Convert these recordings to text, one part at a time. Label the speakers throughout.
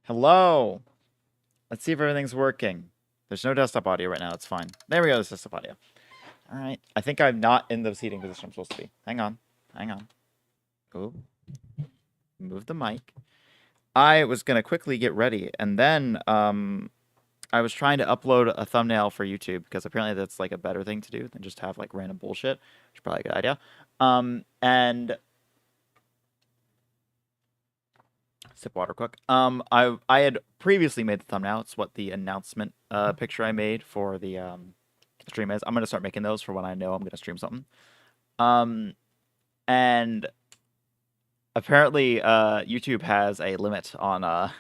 Speaker 1: Hello. Let's see if everything's working. There's no desktop audio right now. It's fine. There we go. There's desktop audio. All right. I think I'm not in the seating position I'm supposed to be. Hang on. Hang on. Oh. Move the mic. I was going to quickly get ready. And then I was trying to upload a thumbnail for YouTube because apparently that's like a better thing to do than just have like random bullshit, which is probably a good idea. And sip water quick. I had previously made the thumbnail. It's what the announcement picture I made for the stream is. I'm gonna start making those for when I know I'm gonna stream something. And apparently YouTube has a limit on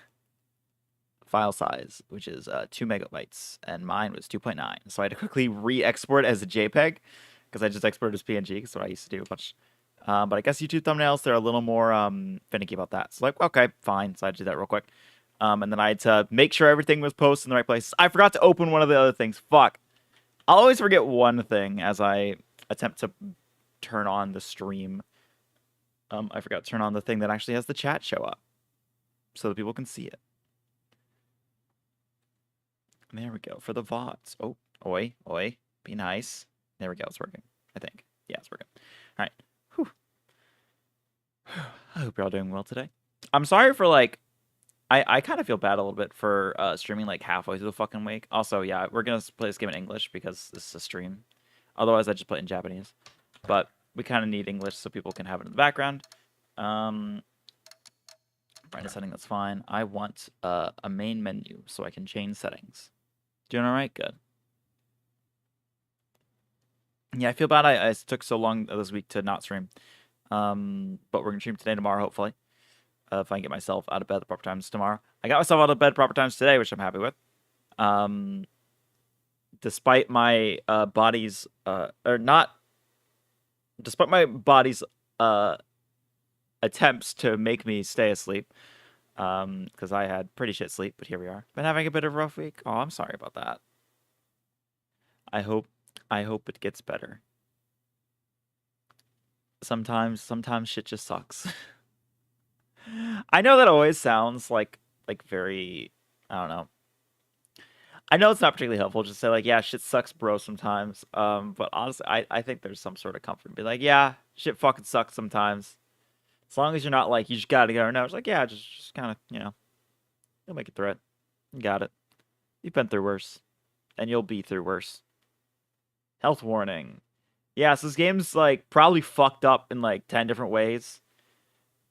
Speaker 1: file size, which is 2 megabytes, and mine was 2.9. So I had to quickly re-export as a JPEG because I just exported as PNG. Because what I used to do a bunch. But I guess YouTube thumbnails, they're a little more finicky about that. So like, okay, fine. So I did that real quick. And then I had to make sure everything was posted in the right place. I forgot to open one of the other things. Fuck. I'll always forget one thing as I attempt to turn on the stream. I forgot to turn on the thing that actually has the chat show up so that people can see it. There we go. For the VODs. Oh, oi, oi. Be nice. There we go. It's working. I think. Yeah, it's working. All right. Whew. I hope you're all doing well today. I'm sorry for like, I kind of feel bad a little bit for streaming like halfway through the fucking week. Also, yeah, we're gonna play this game in English because this is a stream. Otherwise, I just play it in Japanese. But we kind of need English so people can have it in the background. Brightness setting, that's fine. I want a main menu so I can change settings. Doing all right? Good. Yeah, I feel bad I took so long this week to not stream. But we're going to stream today, tomorrow, hopefully. If I can get myself out of bed at the proper times tomorrow. I got myself out of bed proper times today, which I'm happy with. Despite my body's... Despite my body's attempts to make me stay asleep. Because I had pretty shit sleep, but here we are. Been having a bit of a rough week. Oh, I'm sorry about that. I hope it gets better. Sometimes shit just sucks. I know that always sounds like very, I don't know. I know it's not particularly helpful just to say like, yeah, shit sucks, bro, sometimes. But honestly, I think there's some sort of comfort in being like, yeah, shit fucking sucks sometimes. As long as you're not like, you just gotta go. No, it's like, yeah, just kind of, you know, you'll make it through it. You got it. You've been through worse. And you'll be through worse. Health warning. Yeah, so this game's like probably fucked up in like 10 different ways.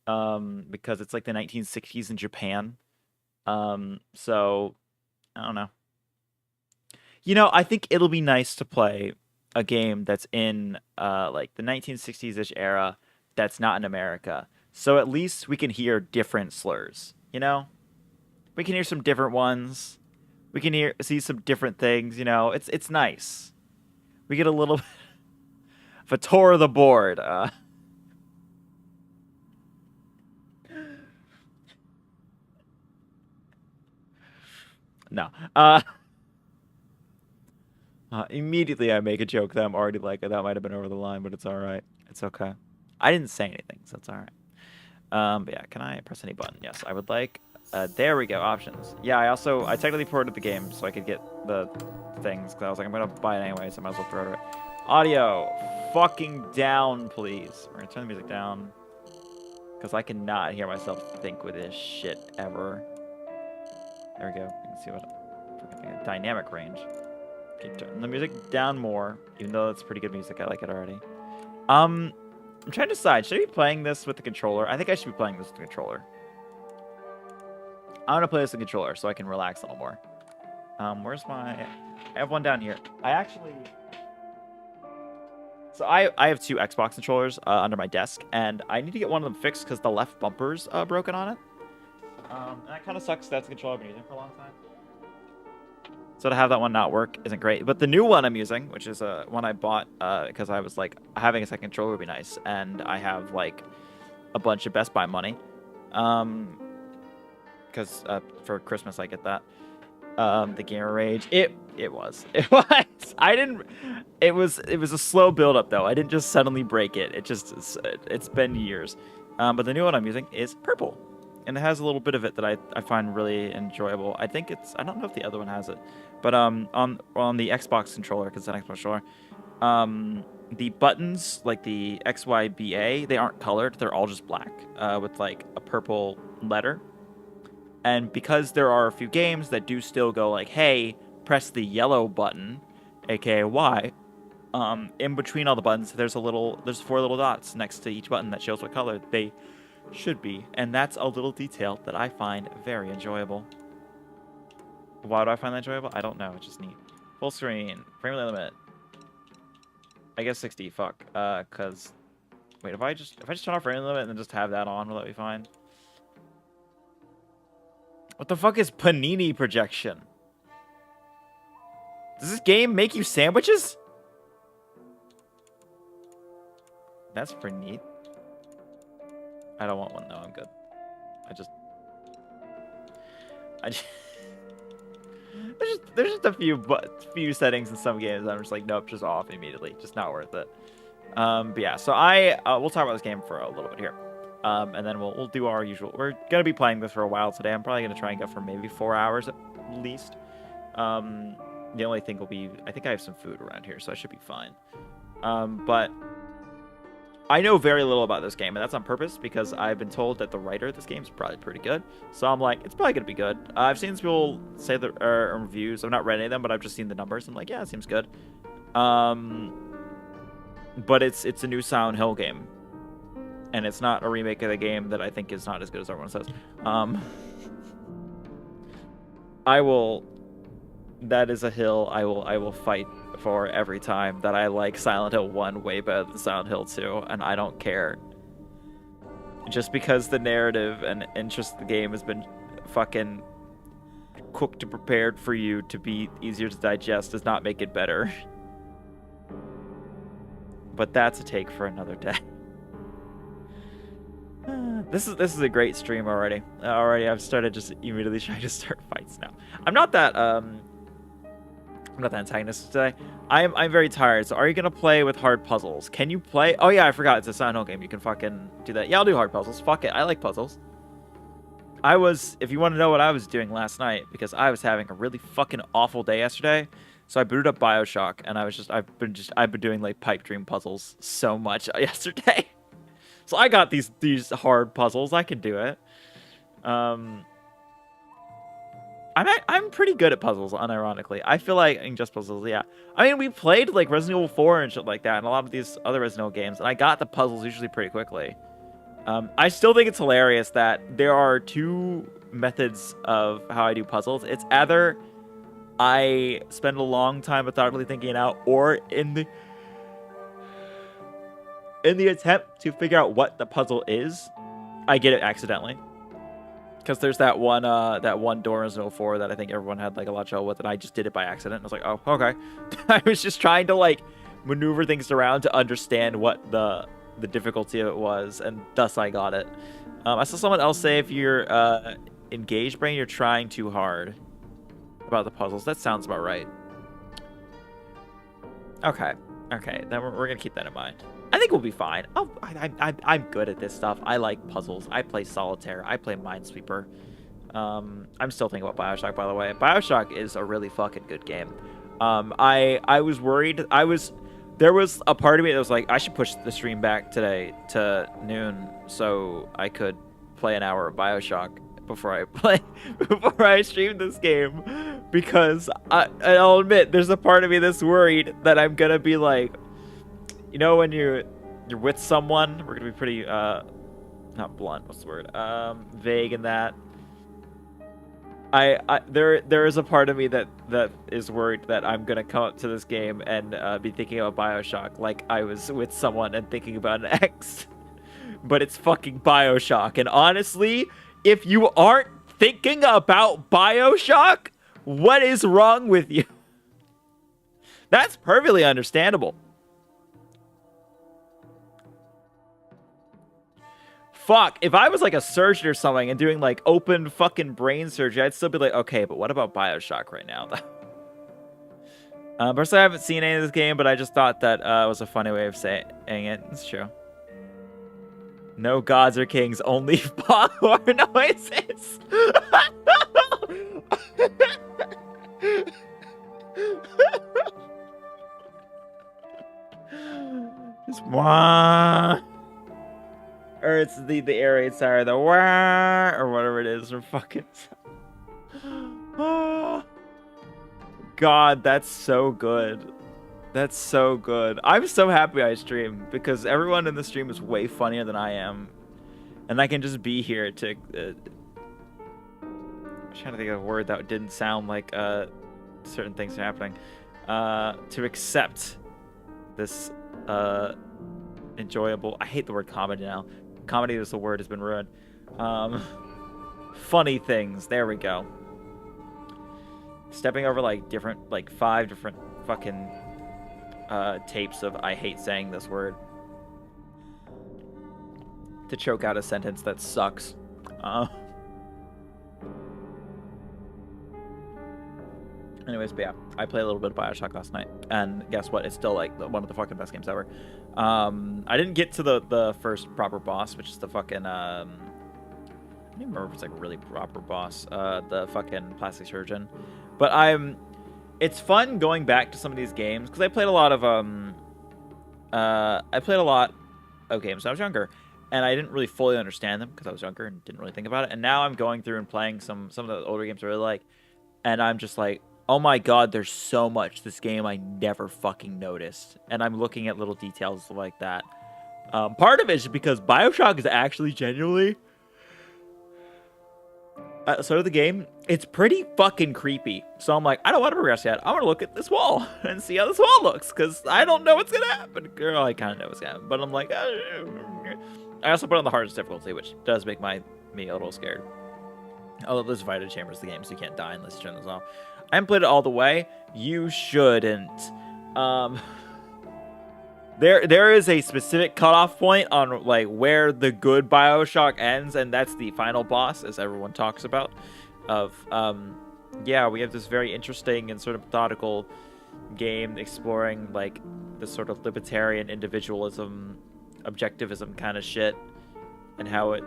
Speaker 1: Because it's like the 1960s in Japan. So I don't know. You know, I think it'll be nice to play a game that's in like the 1960s-ish era that's not in America. So at least we can hear different slurs, you know? We can hear some different ones. We can see some different things, you know? It's nice. We get a little bit of a tour of the board. No. Immediately I make a joke that I'm already like, that might have been over the line, but it's all right. It's okay. I didn't say anything, so it's all right. But yeah, can I press any button? Yes, I would like. There we go, options. Yeah, I technically ported the game so I could get the things, because I was like, I'm going to buy it anyway, so I might as well throw it. Audio, fucking down, please. We're going to turn the music down, because I cannot hear myself think with this shit ever. There we go. You can see what dynamic range. Okay, turn the music down more, even though it's pretty good music. I like it already. I'm trying to decide. Should I be playing this with the controller? I think I should be playing this with the controller. I'm going to play this with the controller so I can relax a little more. Where's my... I have one down here. So I have two Xbox controllers under my desk, and I need to get one of them fixed because the left bumper's broken on it. And that kind of sucks. That's a controller I've been using for a long time. So to have that one not work isn't great. But the new one I'm using, which is one I bought because I was like, having a second controller would be nice. And I have like a bunch of Best Buy money. Because for Christmas I get that. The Gamer Rage. It was. It was a slow build up though. I didn't just suddenly break it. It's been years. But the new one I'm using is purple. And it has a little bit of it that I find really enjoyable. I don't know if the other one has it. But on the Xbox controller, because it's an Xbox controller, the buttons, like the XYBA, they aren't colored. They're all just black with like a purple letter. And because there are a few games that do still go like, hey, press the yellow button, aka Y, in between all the buttons, there's 4 little dots next to each button that shows what color they should be. And that's a little detail that I find very enjoyable. Why do I find that enjoyable? I don't know. It's just neat. Full screen. Frame rate limit. I guess 60. Fuck. Cause wait, if I just turn off frame rate limit and then just have that on, will that be fine? What the fuck is panini projection? Does this game make you sandwiches? That's pretty neat. I don't want one though. I'm good. I just there's just a few settings in some games I'm just like, nope, just off immediately. Just not worth it. But yeah, so we'll talk about this game for a little bit here. And then we'll do our usual. We're gonna be playing this for a while today. I'm probably gonna try and go for maybe 4 hours at least. The only thing will be, I think I have some food around here, so I should be fine. But I know very little about this game, and that's on purpose because I've been told that the writer of this game is probably pretty good. So I'm like, it's probably gonna be good. I've seen some people say the reviews. I've not read any of them, but I've just seen the numbers. I'm like, yeah, it seems good. But it's a new Silent Hill game, and it's not a remake of the game that I think is not as good as everyone says. That is a hill I will fight for every time that I like Silent Hill 1 way better than Silent Hill 2, and I don't care. Just because the narrative and interest of the game has been fucking cooked and prepared for you to be easier to digest does not make it better. But that's a take for another day. This is a great stream already. I've started just immediately trying to start fights now. I'm not that antagonistic today. I'm very tired. So are you gonna play with hard puzzles? Can you play? Oh yeah, I forgot. It's a Silent Hill game. You can fucking do that. Yeah, I'll do hard puzzles. Fuck it. I like puzzles. If you want to know what I was doing last night, because I was having a really fucking awful day yesterday. So I booted up BioShock, and I've been doing like pipe dream puzzles so much yesterday. So I got these hard puzzles. I can do it. I'm pretty good at puzzles, unironically. I feel like in just puzzles, yeah. I mean, we played like Resident Evil 4 and shit like that, and a lot of these other Resident Evil games, and I got the puzzles usually pretty quickly. I still think it's hilarious that there are two methods of how I do puzzles. It's either I spend a long time methodically thinking it out, or in the attempt to figure out what the puzzle is, I get it accidentally. Because there's that one door in Resident Evil 4 that I think everyone had like a lot of trouble with, and I just did it by accident. I was like, oh, okay. I was just trying to like maneuver things around to understand what the difficulty of it was, and thus I got it. I saw someone else say if you're engaged brain, you're trying too hard about the puzzles. That sounds about right. Okay, then we're gonna keep that in mind. I think we'll be fine. I'm good at this stuff. I like puzzles. I play Solitaire. I play Minesweeper. I'm still thinking about BioShock, by the way. BioShock is a really fucking good game. I was worried. There was a part of me that was like, I should push the stream back today to noon so I could play an hour of BioShock before I stream this game, because I'll admit there's a part of me that's worried that I'm gonna be like, you know, when you're with someone, we're gonna be pretty not blunt, what's the word, vague in that. There is a part of me that is worried that I'm gonna come up to this game and be thinking about BioShock like I was with someone and thinking about an ex, but it's fucking BioShock. And honestly, if you aren't thinking about BioShock, what is wrong with you? That's perfectly understandable. Fuck, if I was like a surgeon or something and doing like open fucking brain surgery, I'd still be like, okay, but what about BioShock right now? Personally, I haven't seen any of this game, but I just thought that was a funny way of saying it. It's true. No gods or kings, only power noises. Just wah. Or it's the air raid siren, the wah, or whatever it is, or fucking. Oh, God, that's so good. That's so good. I'm so happy I stream, because everyone in the stream is way funnier than I am. And I can just be here to... I'm trying to think of a word that didn't sound like certain things are happening. To accept this enjoyable... I hate the word comedy now. Comedy is the word, has been ruined. Funny things. There we go. Stepping over like 5 different fucking tapes of I hate saying this word. to choke out a sentence that sucks. Anyways, but yeah, I played a little bit of Bioshock last night, and guess what? It's still like one of the fucking best games ever. I didn't get to the first proper boss, which is the fucking I don't even remember if it's like a really proper boss, the fucking plastic surgeon. But it's fun going back to some of these games because I played a lot of games when I was younger, and I didn't really fully understand them because I was younger and didn't really think about it. And now I'm going through and playing some of the older games I really like, and I'm just like, oh my god, there's so much this game I never fucking noticed. And I'm looking at little details like that. Part of it is because Bioshock is actually genuinely... so the game, it's pretty fucking creepy. So I'm like, I don't want to progress yet. I want to look at this wall and see how this wall looks. Because I don't know what's going to happen. Girl, I kind of know what's going to happen. But I'm like... I also put on the hardest difficulty, which does make me a little scared. Although there's Vita Chambers in the game, so you can't die unless you turn those off. I haven't played it all the way. You shouldn't. There is a specific cutoff point on like where the good Bioshock ends, and that's the final boss, as everyone talks about. Yeah, we have this very interesting and sort of methodical game exploring like this sort of libertarian individualism, objectivism kind of shit, and how it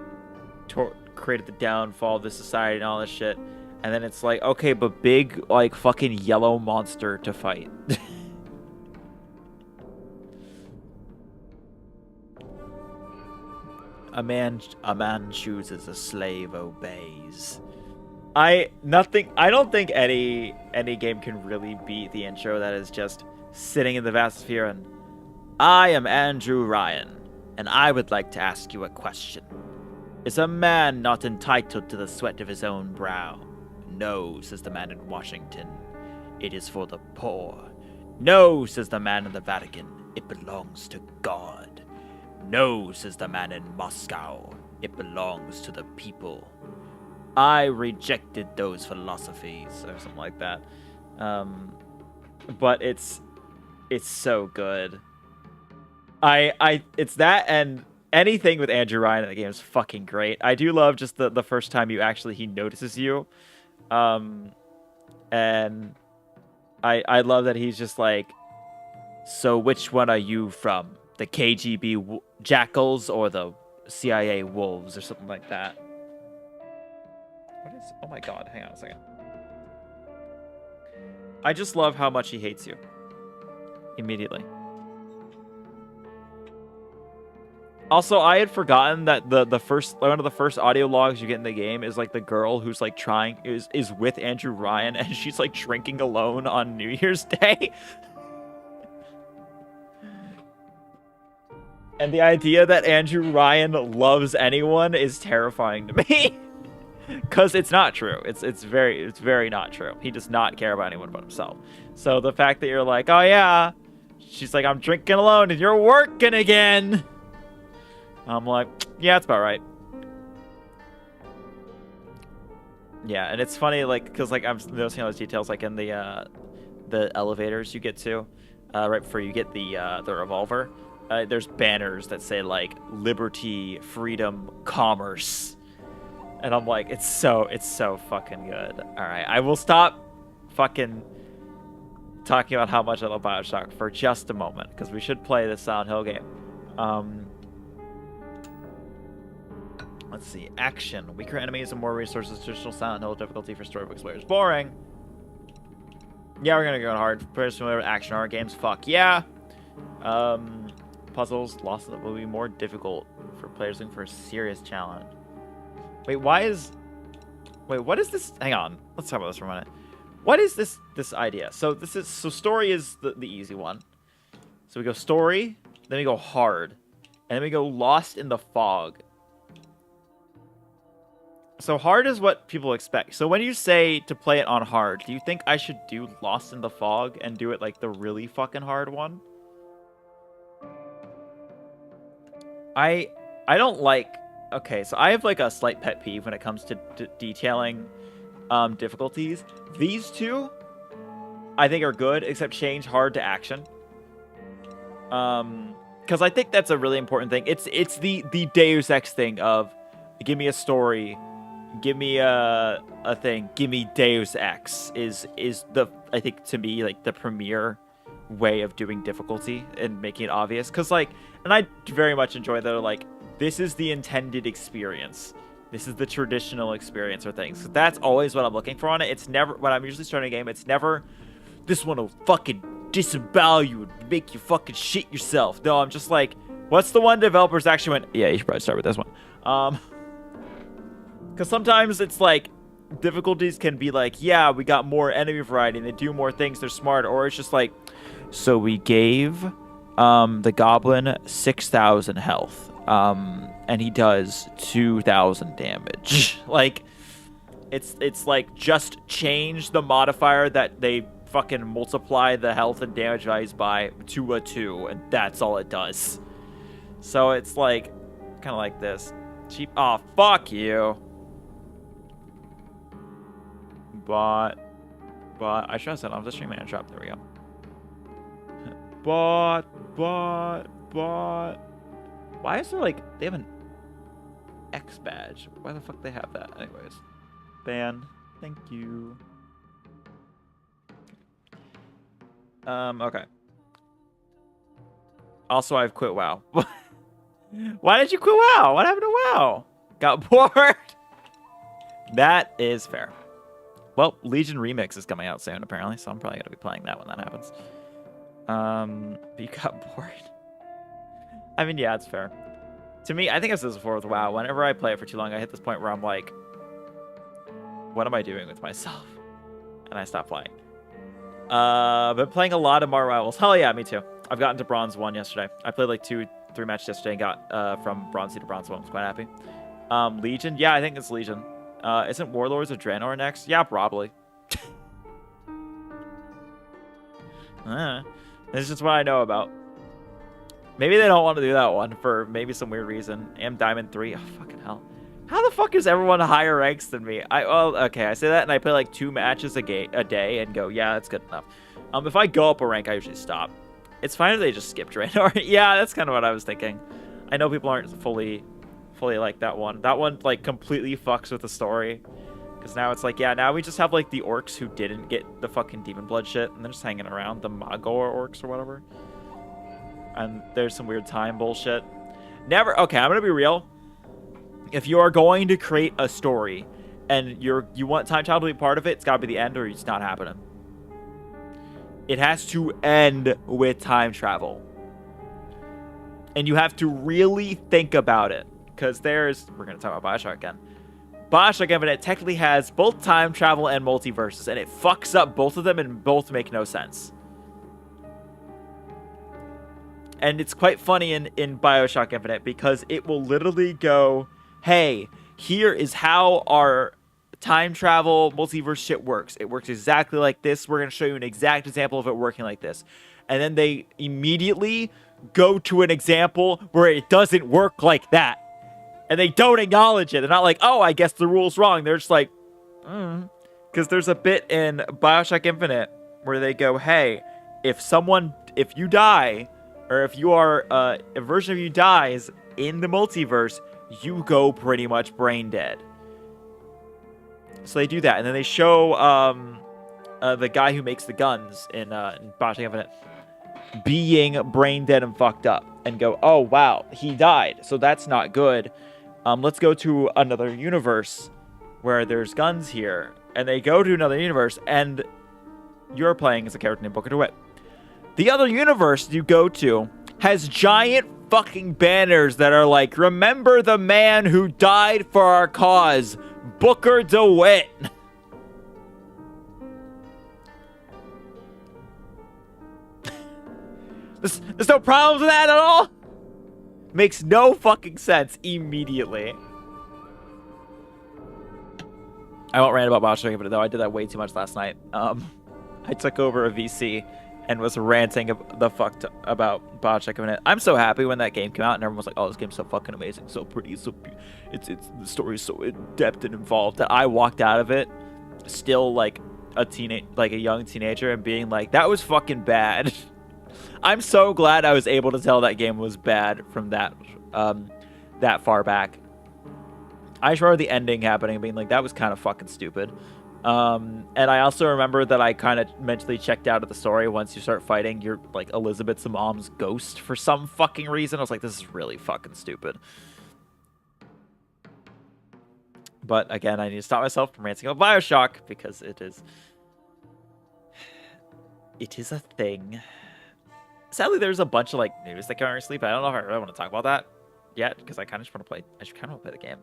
Speaker 1: created the downfall of this society and all this shit. And then it's like, okay, but big, like, fucking yellow monster to fight. A man chooses, a slave obeys. I don't think any game can really beat the intro that is just sitting in the Vastosphere and I am Andrew Ryan, and I would like to ask you a question. Is a man not entitled to the sweat of his own brow? No, says the man in Washington. It is for the poor. No, says the man in the Vatican. It belongs to God. No, says the man in Moscow. It belongs to the people. I rejected those philosophies, or something like that. But it's so good. It's that, and anything with Andrew Ryan in the game is fucking great. I do love just the first time he notices you. And I love that he's just like, so which one are you from? The KGB jackals or the CIA wolves or something like that? Oh my god, hang on a second. I just love how much he hates you. Immediately. Also, I had forgotten that one of the first audio logs you get in the game is like the girl who's like is with Andrew Ryan, and she's like drinking alone on New Year's Day. And the idea that Andrew Ryan loves anyone is terrifying to me. Cause it's not true. It's very not true. He does not care about anyone but himself. So the fact that you're like, oh yeah, she's like, I'm drinking alone and you're working again. I'm like, yeah, that's about right. Yeah, and it's funny, like, because like I'm noticing all those details, like in the elevators you get to, right before you get the revolver. There's banners that say like liberty, freedom, commerce, and I'm like, it's so fucking good. All right, I will stop fucking talking about how much I love Bioshock for just a moment because we should play this Silent Hill game. Let's see. Action. Weaker enemies and more resources. Traditional Silent Hill difficulty for storybook players. Boring. Yeah, we're gonna go hard. Players familiar with action horror games. Fuck yeah. Puzzles. Lost will be more difficult for players looking for a serious challenge. Wait, what is this? Hang on. Let's talk about this for a minute. What is this idea? So story is the easy one. So we go story, then we go hard, and then we go lost in the fog. So hard is what people expect. So when you say to play it on hard, do you think I should do Lost in the Fog and do it like the really fucking hard one? I don't like... Okay, so I have like a slight pet peeve when it comes to detailing difficulties. These two, I think are good, except change hard to action. because I think that's a really important thing. It's the Deus Ex thing of give me a story, give me a thing, give me Deus Ex is the, I think, to me, like the premier way of doing difficulty and making it obvious. Because like, and I very much enjoy that, like, this is the intended experience, this is the traditional experience or things. So that's always what I'm looking for on it. It's never, when I'm usually starting a game, it's never this one will fucking disembowel you and make you fucking shit yourself. No, I'm just like, what's the one developers actually went, yeah, you should probably start with this one. Because sometimes it's like difficulties can be like, yeah, we got more enemy variety and they do more things, they're smarter. Or it's just like, so we gave the goblin 6,000 health, and he does 2,000 damage. Like, it's like, just change the modifier that they fucking multiply the health and damage values by to a 2, and that's all it does. So it's like, kind of like this. Cheap. Oh, fuck you. But I should have said off the stream and drop. There we go. But why is there like, they have an X badge? Why the fuck they have that? Anyways, ban. Thank you. Okay. Also, I've quit WoW. Why did you quit WoW? What happened to WoW? Got bored? That is fair. Well, Legion Remix is coming out soon, apparently, so I'm probably going to be playing that when that happens. But you got bored. I mean, yeah, it's fair. To me, I think I've said this before with WoW. Whenever I play it for too long, I hit this point where I'm like, what am I doing with myself? And I stop playing. Been playing a lot of Marvel Rivals. Hell yeah, me too. I've gotten to Bronze 1 yesterday. I played like 2-3 matches yesterday and got from Bronze 2 to Bronze 1. I was quite happy. Legion? Yeah, I think it's Legion. Isn't Warlords of Draenor next? Yeah, probably. This is just what I know about. Maybe they don't want to do that one for maybe some weird reason. Am Diamond 3? Oh, fucking hell. How the fuck is everyone higher ranks than me? Well, okay, I say that and I play like 2 matches a day and go, yeah, that's good enough. If I go up a rank, I usually stop. It's fine if they just skip Draenor. Yeah, that's kind of what I was thinking. I know people aren't fully like that one. That one like completely fucks with the story. Because now it's like, yeah, now we just have like the orcs who didn't get the fucking demon blood shit and they're just hanging around, the Magor orcs or whatever. And there's some weird time bullshit. Never, okay, I'm gonna be real. If you are going to create a story and you want time travel to be part of it, it's gotta be the end or it's not happening. It has to end with time travel. And you have to really think about it. Because we're going to talk about Bioshock again. Bioshock Infinite technically has both time travel and multiverses, and it fucks up both of them and both make no sense. And it's quite funny in Bioshock Infinite because it will literally go, hey, here is how our time travel multiverse shit works. It works exactly like this. We're going to show you an exact example of it working like this. And then they immediately go to an example where it doesn't work like that. And they don't acknowledge it. They're not like, oh, I guess the rule's wrong. They're just like, because there's a bit in Bioshock Infinite where they go, hey, if you die, or if you are, a version of you dies in the multiverse, you go pretty much brain dead. So they do that. And then they show the guy who makes the guns in Bioshock Infinite being brain dead and fucked up. And go, oh, wow, he died. So that's not good. Let's go to another universe where there's guns here. And they go to another universe, and you're playing as a character named Booker DeWitt. The other universe you go to has giant fucking banners that are like, remember the man who died for our cause, Booker DeWitt. There's no problems with that at all? Makes no fucking sense immediately. I won't rant about Bioshock Infinite though. I did that way too much last night. I took over a VC and was ranting about Bioshock Infinite. I'm so happy when that game came out and everyone was like, "Oh, this game's so fucking amazing, so pretty, so it's the story's so in depth and involved." That I walked out of it still like a young teenager and being like, "That was fucking bad."
Speaker 2: I'm so glad I was able to tell that game was bad from that far back. I just remember the ending happening and being like, that was kind of fucking stupid. And I also remember that I kind of mentally checked out of the story once you start fighting your, like, Elizabeth's mom's ghost for some fucking reason. I was like, this is really fucking stupid. But again, I need to stop myself from ranting about Bioshock because it is a thing. Sadly, there's a bunch of, like, news that can't sleep. I don't know if I really want to talk about that yet because I kind of just want to play. I just kind of want to play the game.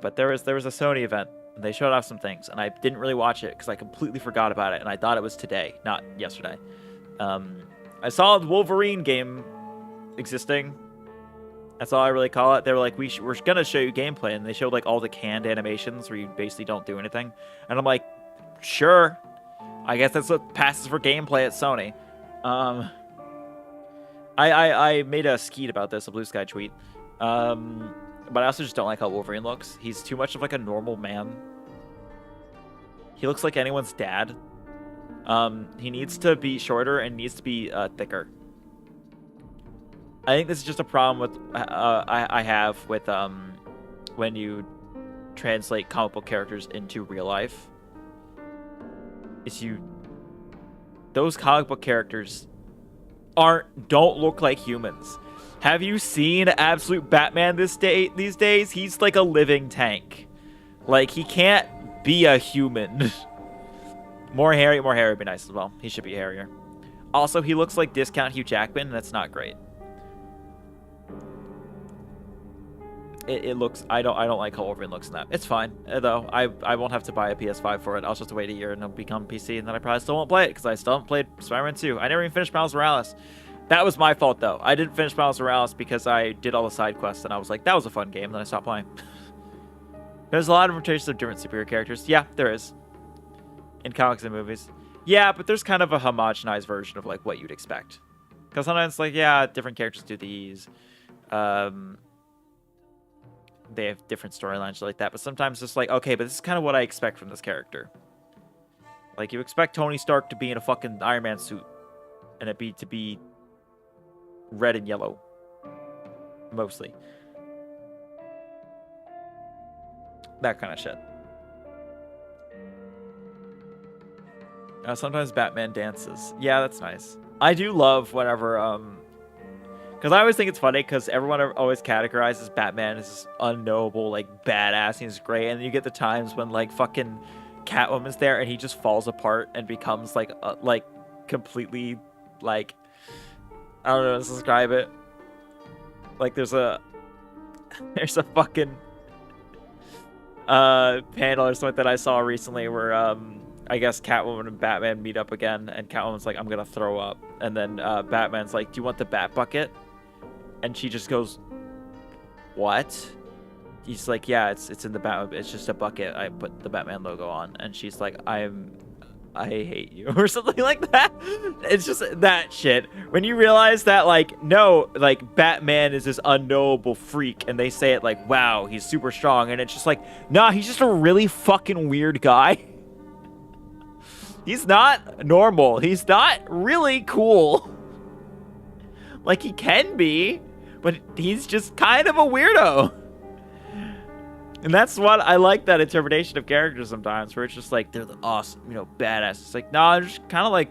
Speaker 2: But there was a Sony event. And they showed off some things, and I didn't really watch it because I completely forgot about it, and I thought it was today, not yesterday. I saw the Wolverine game existing. That's all I really call it. They were like, we're going to show you gameplay, and they showed like all the canned animations where you basically don't do anything. And I'm like, sure. I guess that's what passes for gameplay at Sony. I made a skeet about this, a Blue Sky tweet. But I also just don't like how Wolverine looks. He's too much of like a normal man. He looks like anyone's dad. He needs to be shorter and needs to be thicker. I think this is just a problem with I have with when you translate comic book characters into real life. Those comic book characters don't look like humans. Have you seen Absolute Batman these days? He's like a living tank. Like, he can't be a human. More hair would be nice as well. He should be hairier. Also, he looks like discount Hugh Jackman, and that's not great. It looks... I don't like how Wolverine looks in that. It's fine, though. I won't have to buy a PS5 for it. I'll just have to wait a year, and it'll become PC, and then I probably still won't play it, because I still haven't played Spider-Man 2. I never even finished Miles Morales. That was my fault, though. I didn't finish Miles Morales because I did all the side quests, and I was like, that was a fun game, and then I stopped playing. There's a lot of rotations of different superhero characters. Yeah, there is. In comics and movies. Yeah, but there's kind of a homogenized version of, like, what you'd expect. Because sometimes, like, yeah, different characters do these. They have different storylines like that, but sometimes it's like, okay, but this is kind of what I expect from this character. Like, you expect Tony Stark to be in a fucking Iron Man suit, and it to be red and yellow, mostly. That kind of shit. Sometimes Batman dances. Yeah, that's nice. I do love whenever, because I always think it's funny because everyone always categorizes Batman as this unknowable, like, badass, and he's great, and then you get the times when, like, fucking Catwoman's there and he just falls apart and becomes, like, completely, like, I don't know how to describe it. Like, there's a fucking panel or something that I saw recently where I guess Catwoman and Batman meet up again, and Catwoman's like, I'm gonna throw up, and then Batman's like, do you want the Bat Bucket? And she just goes, what? He's like, yeah, it's in the Batman, it's just a bucket I put the Batman logo on. And she's like, I hate you, or something like that. It's just that shit. When you realize that, like, no, like, Batman is this unknowable freak, and they say it like, wow, he's super strong, and it's just like, nah, he's just a really fucking weird guy. He's not normal. He's not really cool. Like, he can be, but he's just kind of a weirdo. And that's what I like, that interpretation of characters sometimes, where it's just like, they're the awesome, you know, badass. It's like, no, I'm just kind of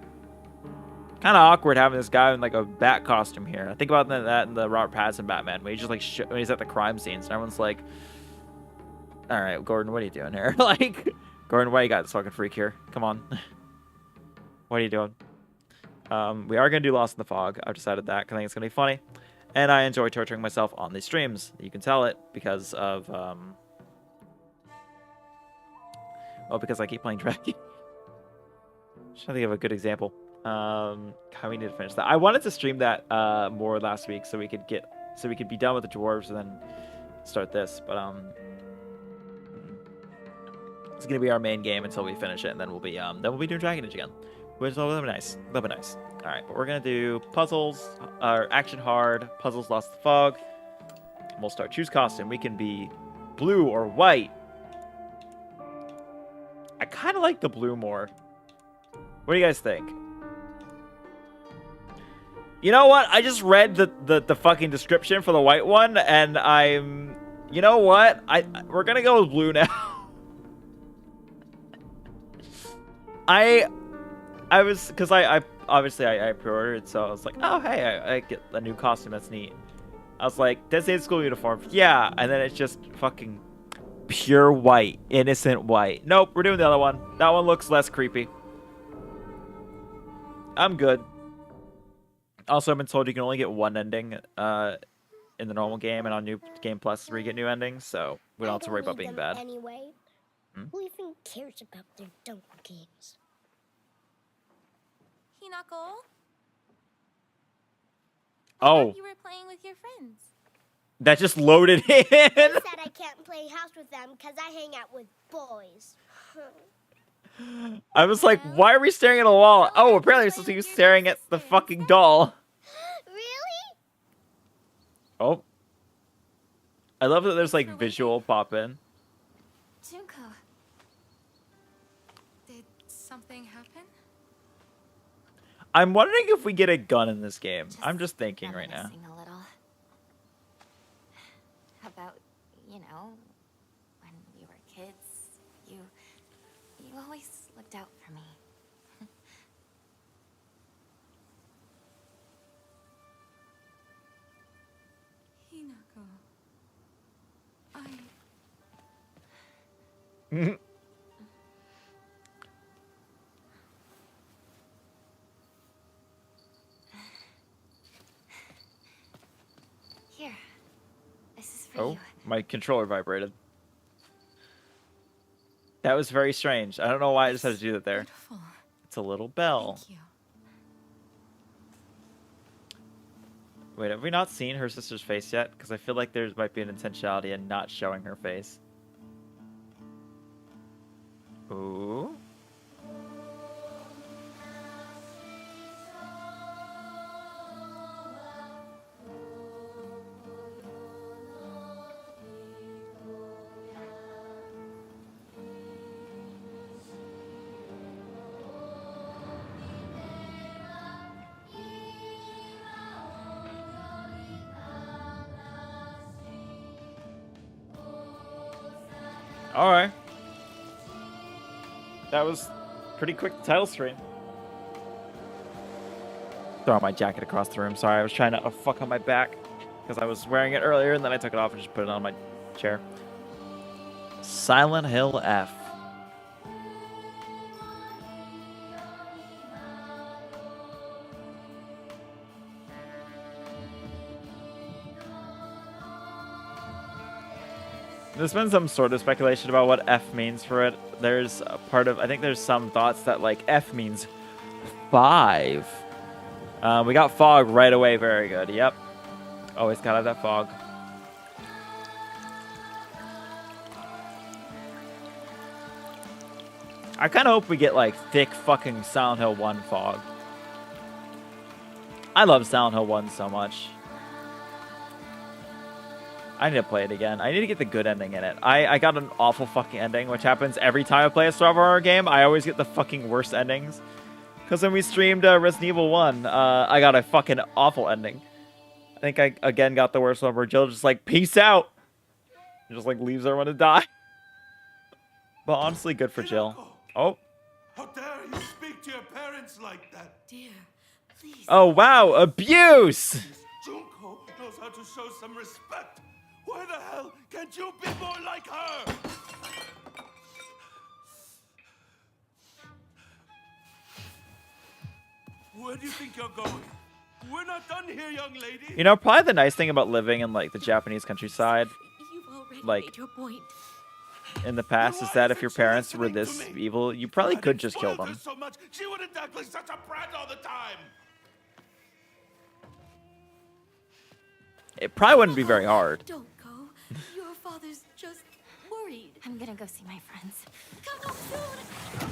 Speaker 2: awkward having this guy in like a bat costume here. I think about that in the Robert Pattinson Batman, when he's just like, when he's at the crime scenes, and everyone's like, all right, Gordon, what are you doing here? Like, Gordon, why you got this fucking freak here? Come on. What are you doing? We are going to do Lost in the Fog. I've decided that because I think it's going to be funny. And I enjoy torturing myself on these streams. You can tell it because of, well, because I keep playing Dragon. Just trying to think of a good example. How we need to finish that. I wanted to stream that more last week so we could be done with the dwarves and then start this. But it's gonna be our main game until we finish it, and then we'll be doing Dragon Age again, which will be nice. That'll be nice. All right, but we're gonna do puzzles, or action hard, puzzles, Lost in the Fog. And we'll start choose costume. We can be blue or white. I kind of like the blue more. What do you guys think? You know what? I just read the fucking description for the white one, and I'm... You know what? We're gonna go with blue now. I was... Because I obviously I pre-ordered, so I was like, oh, hey, I get a new costume. That's neat. I was like, designated school uniform. Yeah, and then it's just fucking pure white. Innocent white. Nope, we're doing the other one. That one looks less creepy. I'm good. Also, I've been told you can only get one ending in the normal game, and on New Game Plus, where you get new endings, so we don't have to worry about being bad.
Speaker 3: Anyway,
Speaker 2: Hmm?
Speaker 3: who even cares about their dumb games?
Speaker 4: Hinako?
Speaker 2: Oh,
Speaker 4: You were playing with your friends.
Speaker 2: that just loaded in.
Speaker 3: I said I can't play house with them because I hang out with boys.
Speaker 2: I was like, why are we staring at a wall? Oh, apparently we're supposed to be staring at the fucking doll.
Speaker 3: Really?
Speaker 2: Oh. I love that there's like visual pop in.
Speaker 4: Junko. Did something happen?
Speaker 2: I'm wondering if we get a gun in this game. I'm just thinking right now.
Speaker 4: reminiscing a little. About, you know, when we were kids, you always looked out for me. Hinako. Here. This is for
Speaker 2: Oh,
Speaker 4: you.
Speaker 2: my controller vibrated. That was very strange. I don't know why I just had to do that there.
Speaker 4: Beautiful.
Speaker 2: It's a little bell.
Speaker 4: Thank you.
Speaker 2: Wait, have we not seen her sister's face yet? Because I feel like there might be an intentionality in not showing her face. Ooh. Alright. That was pretty quick title screen. Throwing my jacket across the room. Sorry, I was trying to fuck on my back because I was wearing it earlier and then I took it off and just put it on my chair. Silent Hill F. There's been some sort of speculation about what F means for it. There's a part of, I think there's some thoughts that like F means 5. We got fog right away. Very good. Yep. Always gotta have that fog. I kind of hope we get like thick fucking Silent Hill 1 fog. I love Silent Hill 1 so much. I need to play it again. I need to get the good ending in it. I got an awful fucking ending, which happens every time I play a survival horror game. I always get the fucking worst endings. Because when we streamed Resident Evil 1, I got a fucking awful ending. I think I, again, got the worst one where Jill just like, peace out! And just like leaves everyone to die. But honestly, good for Jill. Oh.
Speaker 5: How dare you speak to your parents like that?
Speaker 4: Dear, please.
Speaker 2: Oh, wow. Abuse!
Speaker 5: Junko knows how to show some respect. Why the hell can't you be more like her? Where do you think you're going? We're not done here, young lady.
Speaker 2: You know, probably the nice thing about living in like the Japanese countryside
Speaker 4: You've already
Speaker 2: like-
Speaker 4: made your point.
Speaker 2: in the past is that if your parents were this evil, you probably could just kill them.
Speaker 5: So much, she wouldn't act like such a brat all the time.
Speaker 2: It probably wouldn't be very hard.
Speaker 4: Don't go. Your father's just worried. I'm gonna go see my friends. Come soon.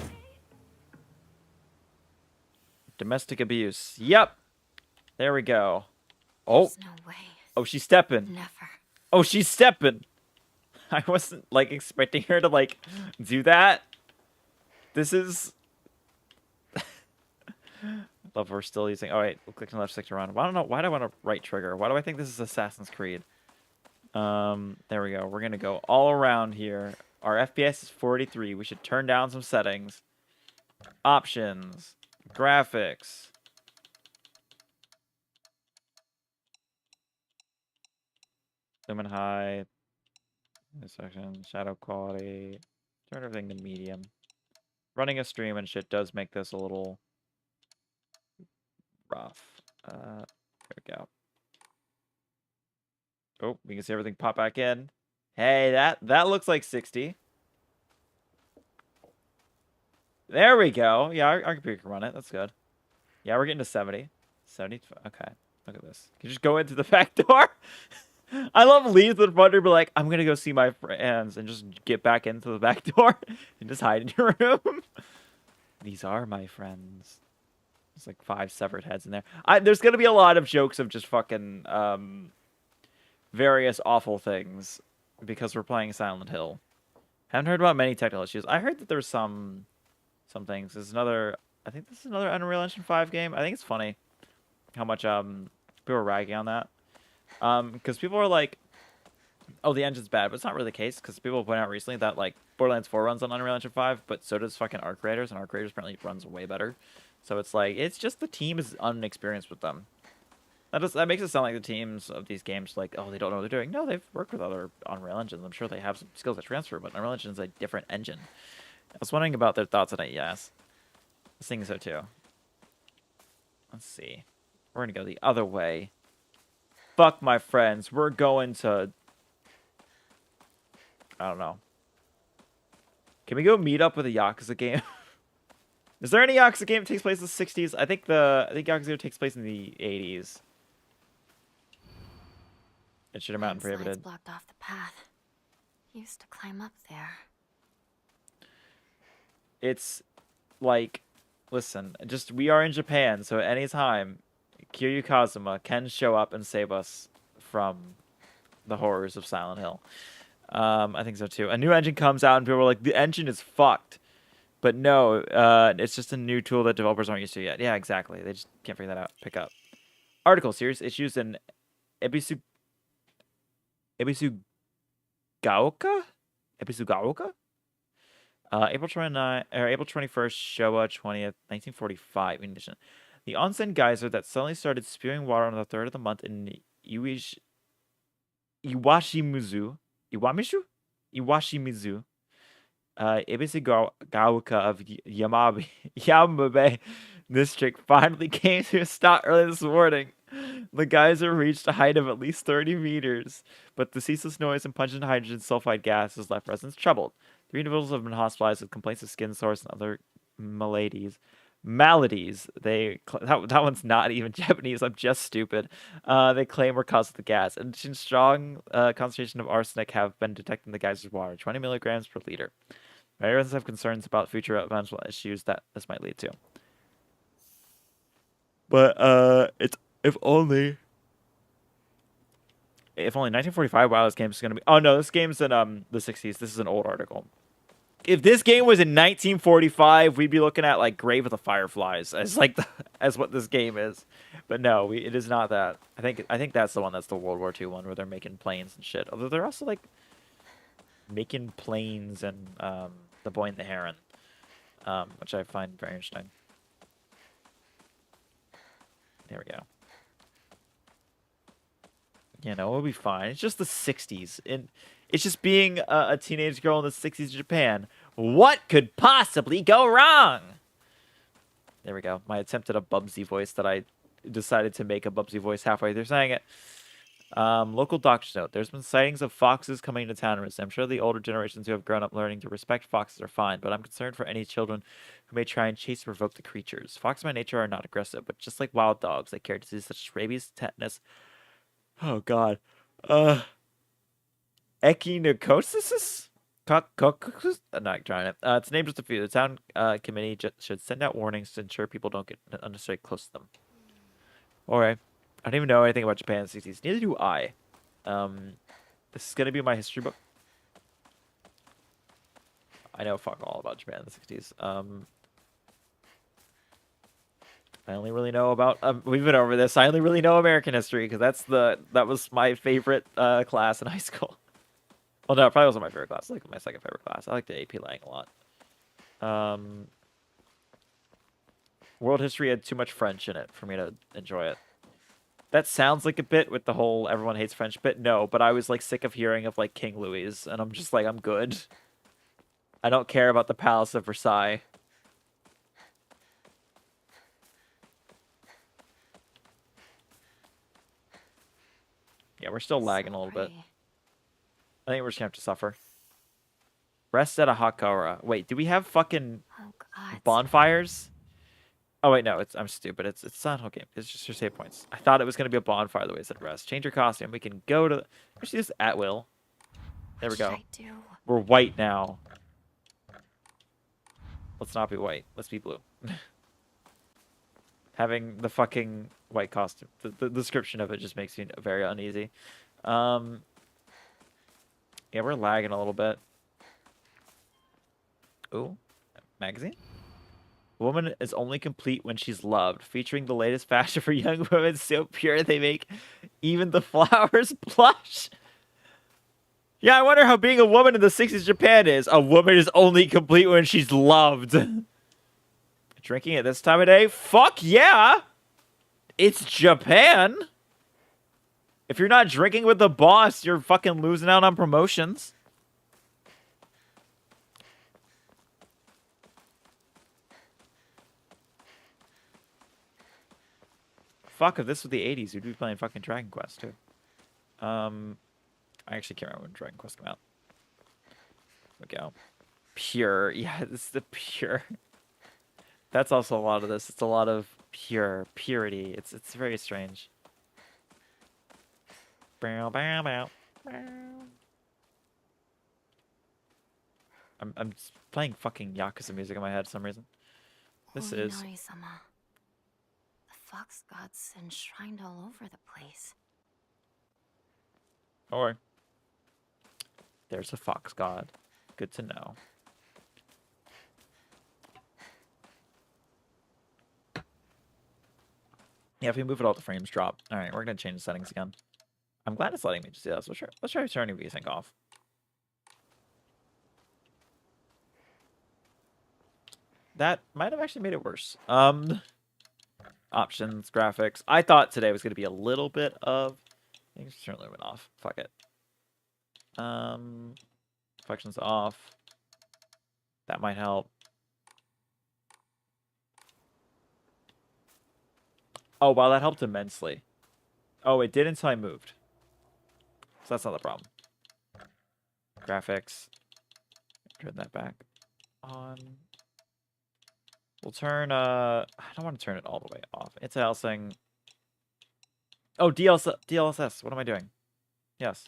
Speaker 2: Domestic abuse. Yep. There we go. Oh.
Speaker 4: There's no way.
Speaker 2: Oh, she's stepping.
Speaker 4: Never.
Speaker 2: Oh, she's stepping. I wasn't like expecting her to like do that. This is Love we're still using. Oh wait, we'll click on the left stick to run. Why don't know? Why do I want to right trigger? Why do I think this is Assassin's Creed? There we go. We're gonna go all around here. Our FPS is 43. We should turn down some settings. Options, graphics. Lumen high. This section, shadow quality. Turn everything to medium. Running a stream and shit does make this a little rough. There we go. Oh, we can see everything pop back in. Hey, that looks like 60. There we go. Yeah, our computer can run it. That's good. Yeah, we're getting to 70. 70. Okay. Look at this. You can just go into the back door. I love leave the front door, be like, I'm gonna go see my friends, and just get back into the back door and just hide in your room. These are my friends. There's like 5 severed heads in there. There's gonna be a lot of jokes of just fucking various awful things because we're playing Silent Hill. Haven't heard about many technical issues. I heard that there's some things. There's another. I think this is another Unreal Engine 5 game. I think it's funny how much people are ragging on that. Because people are like, oh, the engine's bad, but it's not really the case, because people point out recently that, like, Borderlands 4 runs on Unreal Engine 5, but so does fucking Arc Raiders, and Arc Raiders apparently runs way better. So it's like, it's just the team is unexperienced with them. That makes it sound like the teams of these games, like, oh, they don't know what they're doing. No, they've worked with other Unreal Engines. I'm sure they have some skills that transfer, but Unreal Engine is a different engine. I was wondering about their thoughts on it, yes. I was thinking so, too. Let's see. We're going to go the other way. Fuck my friends. We're going to... I don't know. Can we go meet up with a Yakuza game? Is there any Yakuza game that takes place in the 60s? I think Yakuza takes place in the 80s. It should have mountain
Speaker 4: Landslides
Speaker 2: prohibited.
Speaker 4: blocked off the path. Used to climb up there.
Speaker 2: It's like, listen, just we are in Japan, so at any time, Kiryu Kazuma can show up and save us from the horrors of Silent Hill. I think so too. A new engine comes out and people are like, the engine is fucked. But no, it's just a new tool that developers aren't used to yet. Yeah, exactly. They just can't figure that out. Pick up. Article, serious issues in Ebisugaoka? Ebisugaoka? April 29, or April 21st, Showa 20th, 1945. In addition, the onsen geyser that suddenly started spewing water on the 3rd of the month in Iwashimizu, Ebisugaoka of Yamabe district finally came to a stop early this morning. The geyser reached a height of at least 30 meters, but the ceaseless noise and pungent hydrogen sulfide gas has left residents troubled. 3 individuals have been hospitalized with complaints of skin sores and other maladies. That one's not even Japanese. I'm just stupid. They claim were caused with the gas. In addition, strong concentration of arsenic have been detected in the geyser's water, 20 milligrams per liter. Many residents have concerns about future eventual issues that this might lead to. But it's if only 1945. Wow, this game's gonna be. Oh no, this game's in the 60s. This is an old article. If this game was in 1945, we'd be looking at like Grave of the Fireflies as like as what this game is. But no, it is not that. I think that's the one. That's the World War II one where they're making planes and shit. Although they're also like making planes and The Boy and the Heron, which I find very interesting. There we go. You know, it'll be fine. It's just the 60s. And it's just being a teenage girl in the 60s in Japan. What could possibly go wrong? There we go. My attempt at a Bubsy voice that I decided to make a Bubsy voice halfway through saying it. Local doctor's note. There's been sightings of foxes coming to town recently. I'm sure the older generations who have grown up learning to respect foxes are fine, but I'm concerned for any children who may try and chase or provoke the creatures. Foxes by nature are not aggressive, but just like wild dogs, they carry diseases such as rabies, tetanus. Oh god. Echinocosis? I'm not trying it. It's named just a few. The town committee should send out warnings to ensure people don't get unnecessarily close to them. Alright. I don't even know anything about Japan in the 60s. Neither do I. This is going to be my history book. I know fuck all about Japan in the 60s. I only really know about. We've been over this. I only really know American history because that was my favorite class in high school. Well, no, it probably wasn't my favorite class. Like my second favorite class. I like the AP Lang a lot. World history had too much French in it for me to enjoy it. That sounds like a bit with the whole everyone hates French bit. No, but I was like sick of hearing of like King Louis, and I'm just like, I'm good. I don't care about the Palace of Versailles. Yeah, we're still lagging a little bit. I think we're just gonna have to suffer. Rest at a Hakara. Wait, do we have fucking
Speaker 4: Oh God.
Speaker 2: bonfires? Oh wait, no, I'm stupid. It's not a whole game. It's just your save points. I thought it was gonna be a bonfire the way it said rest. Change your costume. We can go to actually this at will. There we go.
Speaker 4: What should I do?
Speaker 2: We're white now. Let's not be white. Let's be blue. Having the fucking white costume. The description of it just makes me very uneasy. Yeah, we're lagging a little bit. Ooh, magazine? Woman is only complete when she's loved, featuring the latest fashion for young women so pure they make even the flowers blush. Yeah, I wonder how being a woman in the 60s Japan is. A woman is only complete when she's loved. Drinking at this time of day? Fuck yeah! It's Japan! If you're not drinking with the boss, you're fucking losing out on promotions. Fuck, if this was the 80s, we'd be playing fucking Dragon Quest, too. I actually can't remember when Dragon Quest came out. There we go. Pure. Yeah, this is the pure. That's also a lot of this. It's a lot of purity. It's very strange. Bow, bow, bow, bow. I'm just playing fucking Yakuza music in my head for some reason. This is...
Speaker 4: Nori-sama. The fox god's enshrined all over the place.
Speaker 2: Or there's a fox god. Good to know. Yeah, if we move it all, the frames drop. All right, we're gonna change the settings again. I'm glad it's letting me just do this. Let's try turning VSync off. That might have actually made it worse. Options, graphics. I thought today was gonna be a little bit of. I think turn Lumen off. Fuck it. Reflections off. That might help. Oh, wow, that helped immensely. Oh, it did until I moved. So that's not the problem. Graphics. Turn that back on. We'll turn, I don't want to turn it all the way off. It's housing. Oh, DLSS. What am I doing? Yes.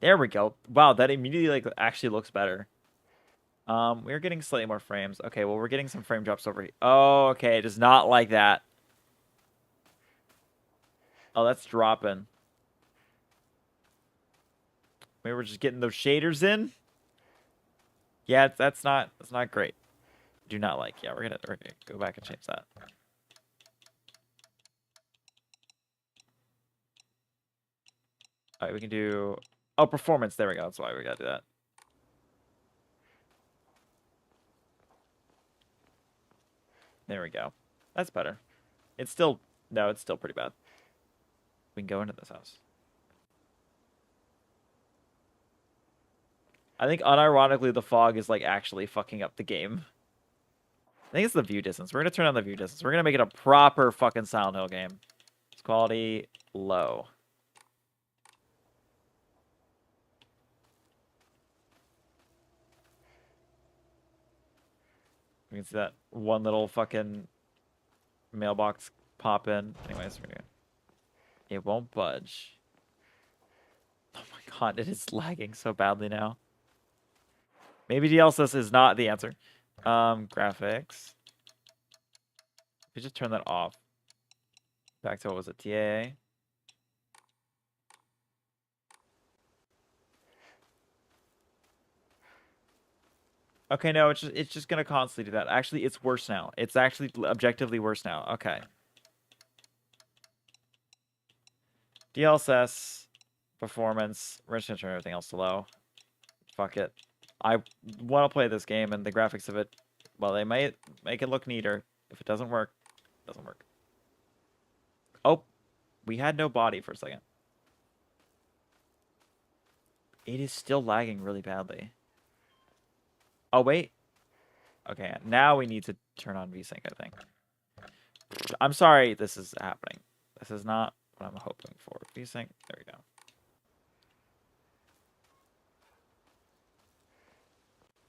Speaker 2: There we go. Wow, that immediately like actually looks better. We're getting slightly more frames. Okay, well, we're getting some frame drops over here. Oh, okay, it does not like that. Oh, that's dropping. We were just getting those shaders in. Yeah, that's not great. Do not like. Yeah, we're gonna go back and change that. All right, we can do. Oh, performance. There we go. That's why we gotta do that. There we go. That's better. It's still... No, it's still pretty bad. We can go into this house. I think unironically the fog is like actually fucking up the game. I think it's the view distance. We're going to turn on the view distance. We're going to make it a proper fucking Silent Hill game. It's quality low. We can see that one little fucking mailbox pop in. Anyways, we're gonna... It won't budge. Oh my god, it is lagging so badly now. Maybe DLSS is not the answer. Graphics. We just turn that off. Back to what was it? TA. Okay, no, it's just gonna constantly do that. Actually, it's worse now. It's actually objectively worse now. Okay. DLSS, performance. We're just gonna turn everything else to low. Fuck it. I want to play this game, and the graphics of it, well, they might make it look neater. If it doesn't work, it doesn't work. Oh, we had no body for a second. It is still lagging really badly. Oh, wait. Okay, now we need to turn on VSync, I think. I'm sorry this is happening. This is not what I'm hoping for. VSync, there we go.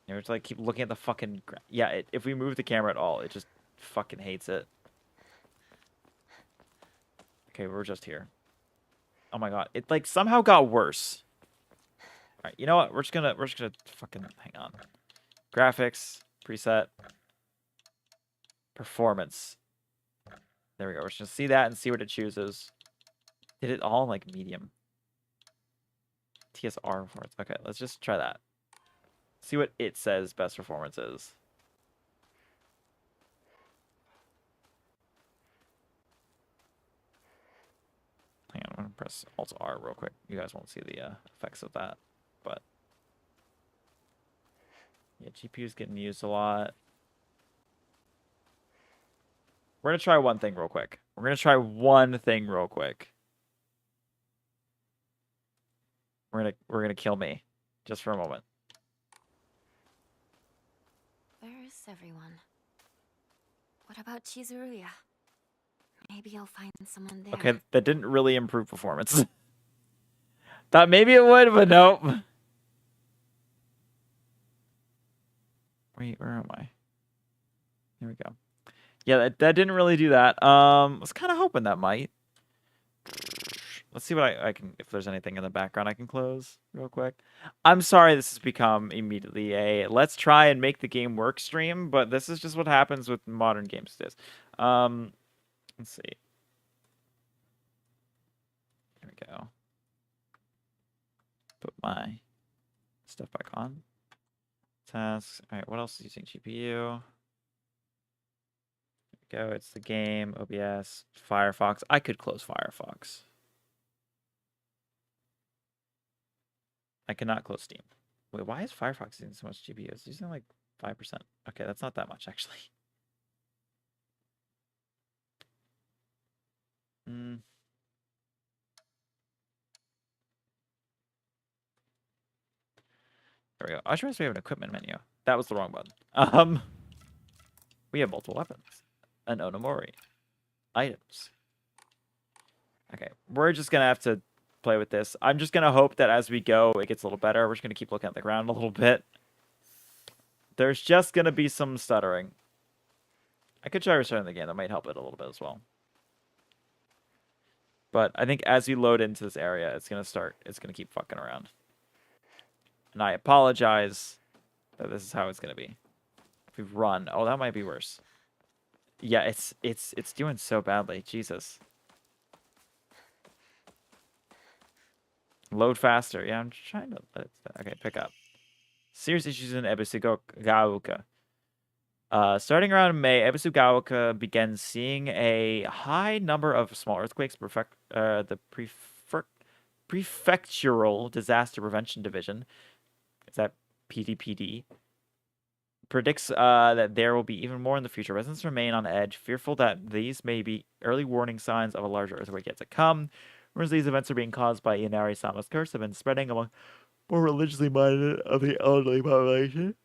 Speaker 2: You know, it's like keep looking at the fucking... Yeah, if we move the camera at all, it just fucking hates it. Okay, we're just here. Oh my god, it like somehow got worse. All right, you know what? We're just gonna fucking hang on. Graphics, preset, performance. There we go. We're just gonna see that and see what it chooses. Did it all in like medium? TSR performance. Okay, let's just try that. See what it says best performance is. Hang on, I'm gonna press Alt R real quick. You guys won't see the effects of that, but yeah, GPU's getting used a lot. We're gonna try one thing real quick. We're gonna kill me, just for a moment.
Speaker 4: Where is everyone? What about Chizuruya? Maybe I'll find someone there.
Speaker 2: Okay, that didn't really improve performance. Thought maybe it would, but nope. Wait, where am I? Here we go. Yeah, that didn't really do that. I was kind of hoping that might. Let's see what I can, if there's anything in the background I can close real quick. I'm sorry this has become immediately a let's try and make the game work stream, but this is just what happens with modern games. This. Let's see. Here we go. Put my stuff back on. Tasks. All right, what else is using GPU? Go. It's the game, OBS, Firefox. I could close Firefox. I cannot close Steam. Wait, why is Firefox using so much GPU? It's using like 5%. Okay, that's not that much actually. There we go. I realized we have an equipment menu. That was the wrong button. We have multiple weapons. An Onomori. Items. Okay, we're just gonna have to play with this. I'm just gonna hope that as we go, it gets a little better. We're just gonna keep looking at the ground a little bit. There's just gonna be some stuttering. I could try restarting the game. That might help it a little bit as well. But I think as we load into this area, it's gonna keep fucking around. And I apologize that this is how it's gonna be. If we run, oh, that might be worse. Yeah, it's doing so badly. Jesus. Load faster. Yeah, I'm trying to let it. Okay, pick up. Serious issues in Ebisugaoka. Starting around May, Ebisugaoka began seeing a high number of small earthquakes. The Prefectural Disaster Prevention Division, is that PDPD, predicts that there will be even more in the future. Residents remain on edge, fearful that these may be early warning signs of a larger earthquake yet to come. Rumors these events are being caused by Inari-sama's curse have been spreading among more religiously minded of the elderly population.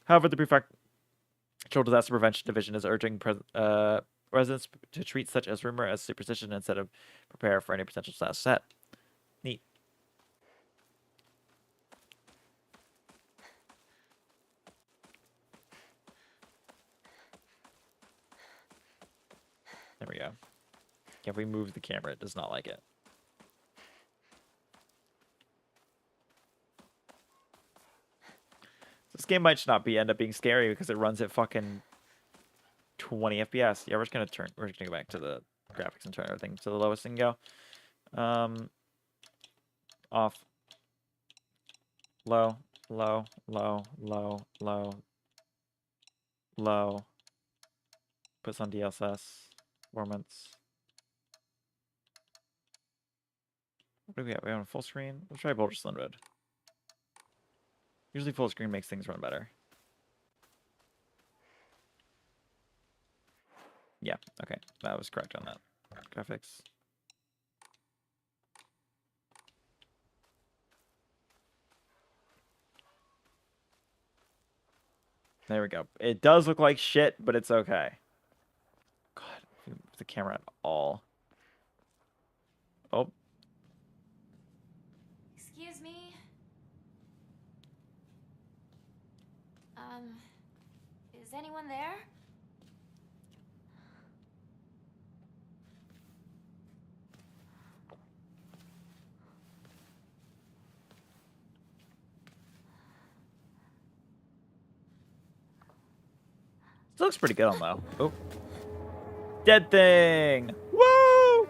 Speaker 2: However, the Prefectural Disaster Prevention Division is urging residents to treat such as rumor as superstition instead of prepare for any potential disaster set. Neat. There we go. If we move the camera, it does not like it. This game might not end up being scary because it runs at fucking 20 FPS. Yeah, we're just gonna go back to the graphics and turn everything to the lowest and go. Off. Low. Low, low, low, low, low. Puts on DLSS. Performance. What do we have? We have a full screen. Let's try Bulger Slim Red. Usually full screen makes things run better. Yeah, okay. That was correct on that. Graphics. There we go. It does look like shit, but it's okay. God, the camera at all. Oh,
Speaker 4: Excuse me. Is anyone there?
Speaker 2: this looks pretty good on though. Oh. Dead thing! Woo!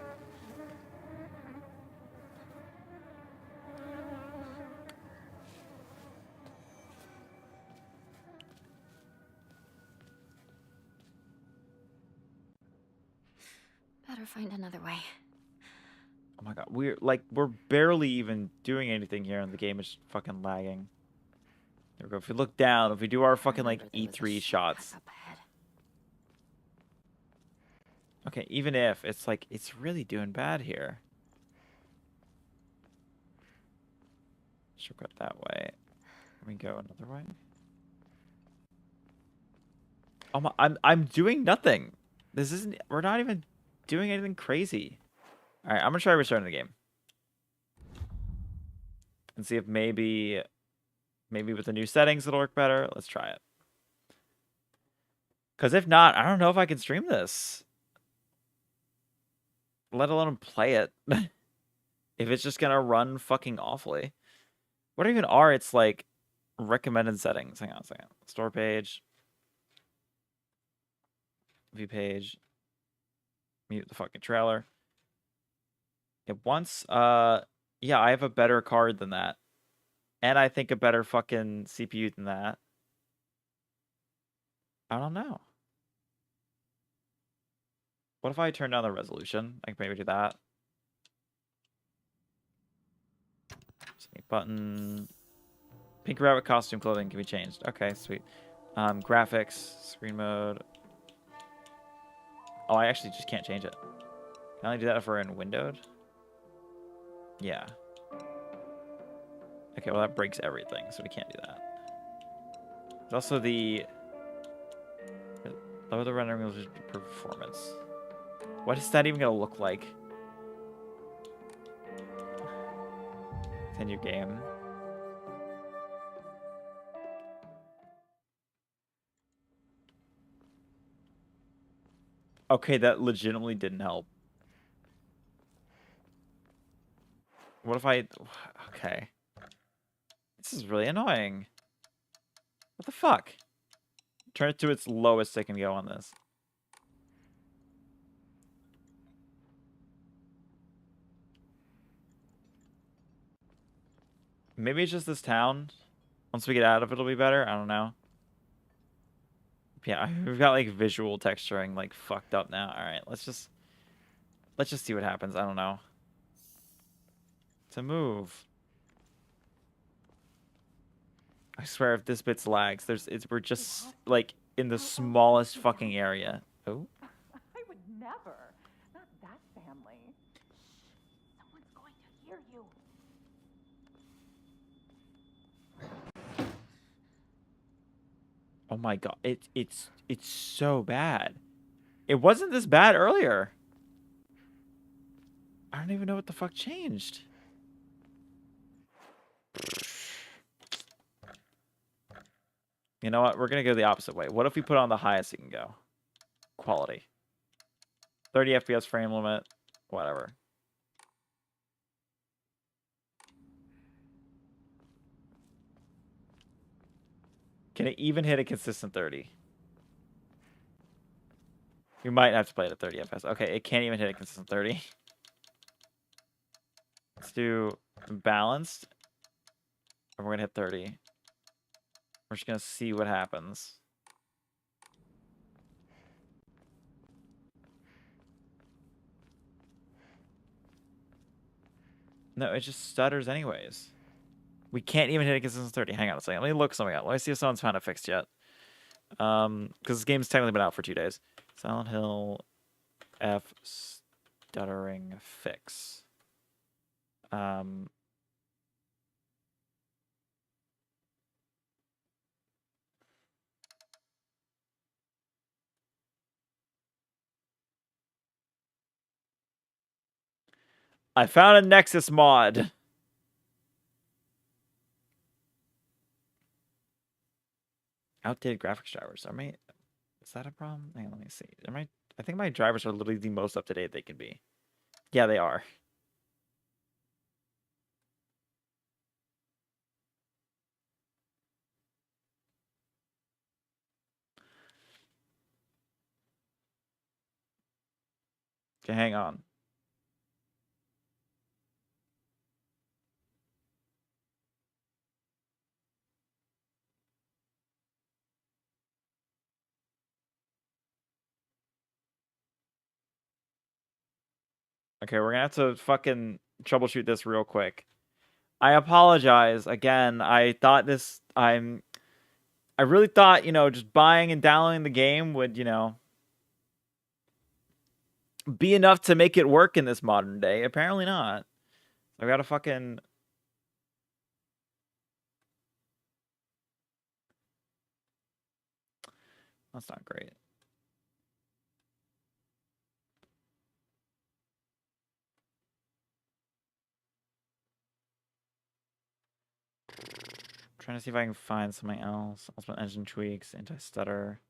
Speaker 4: Better find another way.
Speaker 2: Oh my god, we're barely even doing anything here and the game is just fucking lagging. There we go. If we look down, if we do our fucking like
Speaker 4: Remember there was a
Speaker 2: E3
Speaker 4: shortcut
Speaker 2: shots.
Speaker 4: up ahead.
Speaker 2: Okay, even if it's like it's really doing bad here. Shortcut that way. Let me go another way. Oh my, I'm doing nothing. This isn't. We're not even doing anything crazy. All right, I'm gonna try restarting the game and see if maybe with the new settings it'll work better. Let's try it. Because if not, I don't know if I can stream this. Let alone play it. If it's just gonna run fucking awfully. What even are its like recommended settings? Hang on a second. Store page. View page. Mute the fucking trailer. It wants yeah, I have a better card than that. And I think a better fucking CPU than that. I don't know. What if I turn down the resolution? I can maybe do that. Select button. Pink rabbit costume clothing can be changed. Okay, sweet. Graphics, screen mode. Oh, I actually just can't change it. Can I only do that if we're in windowed? Yeah. Okay, well that breaks everything, so we can't do that. There's also the lower the rendering resolution performance. What is that even gonna look like? Continue game. Okay, that legitimately didn't help. What if I... Okay. This is really annoying. What the fuck? Turn it to its lowest it can go on this. Maybe it's just this town. Once we get out of it, it'll be better. I don't know. Yeah, we've got like visual texturing like fucked up now. All right, let's just see what happens. I don't know. To move. I swear, if this bit's lags, we're just like in the smallest fucking area. Oh.
Speaker 6: I would never. Not that family. Someone's going to hear you.
Speaker 2: Oh my god, it's so bad. It wasn't this bad earlier. I don't even know what the fuck changed. You know what? We're gonna go the opposite way. What if we put on the highest it can go? Quality. 30 FPS frame limit. Whatever. Can it even hit a consistent 30? You might have to play it at 30 FPS. Okay, it can't even hit a consistent 30. Let's do balanced. And we're gonna hit 30. We're just gonna see what happens. No, it just stutters anyways. We can't even hit a consistent 30. Hang on a second. Let me look something up. Let me see if someone's found it fixed yet. Because this game's technically been out for 2 days. Silent Hill F stuttering fix. I found a Nexus mod. Outdated graphics drivers. Is that a problem? Hang on, let me see. I think my drivers are literally the most up to date they can be. Yeah, they are. Okay, hang on. Okay, we're gonna have to fucking troubleshoot this real quick. I apologize again. I really thought, just buying and downloading the game would, be enough to make it work in this modern day. Apparently not. I gotta fucking... That's not great. Trying to see if I can find something else. Ultimate engine tweaks, anti-stutter.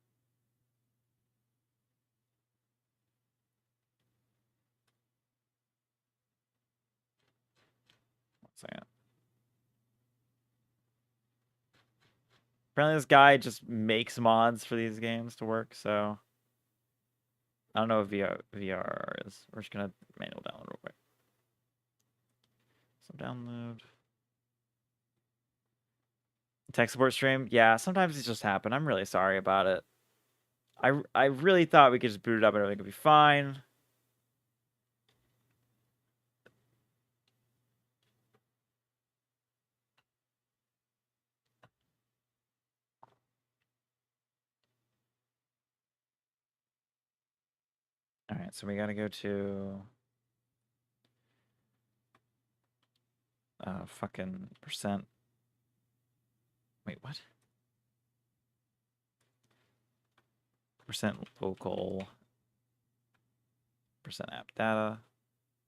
Speaker 2: One second. Apparently this guy just makes mods for these games to work, so... I don't know what VR is. We're just gonna manual download real quick. So download. Tech support stream? Yeah, sometimes it just happen. I'm really sorry about it. I really thought we could just boot it up and everything would be fine. Alright, so we gotta go to... fucking percent... Wait, what? Percent local... Percent app data...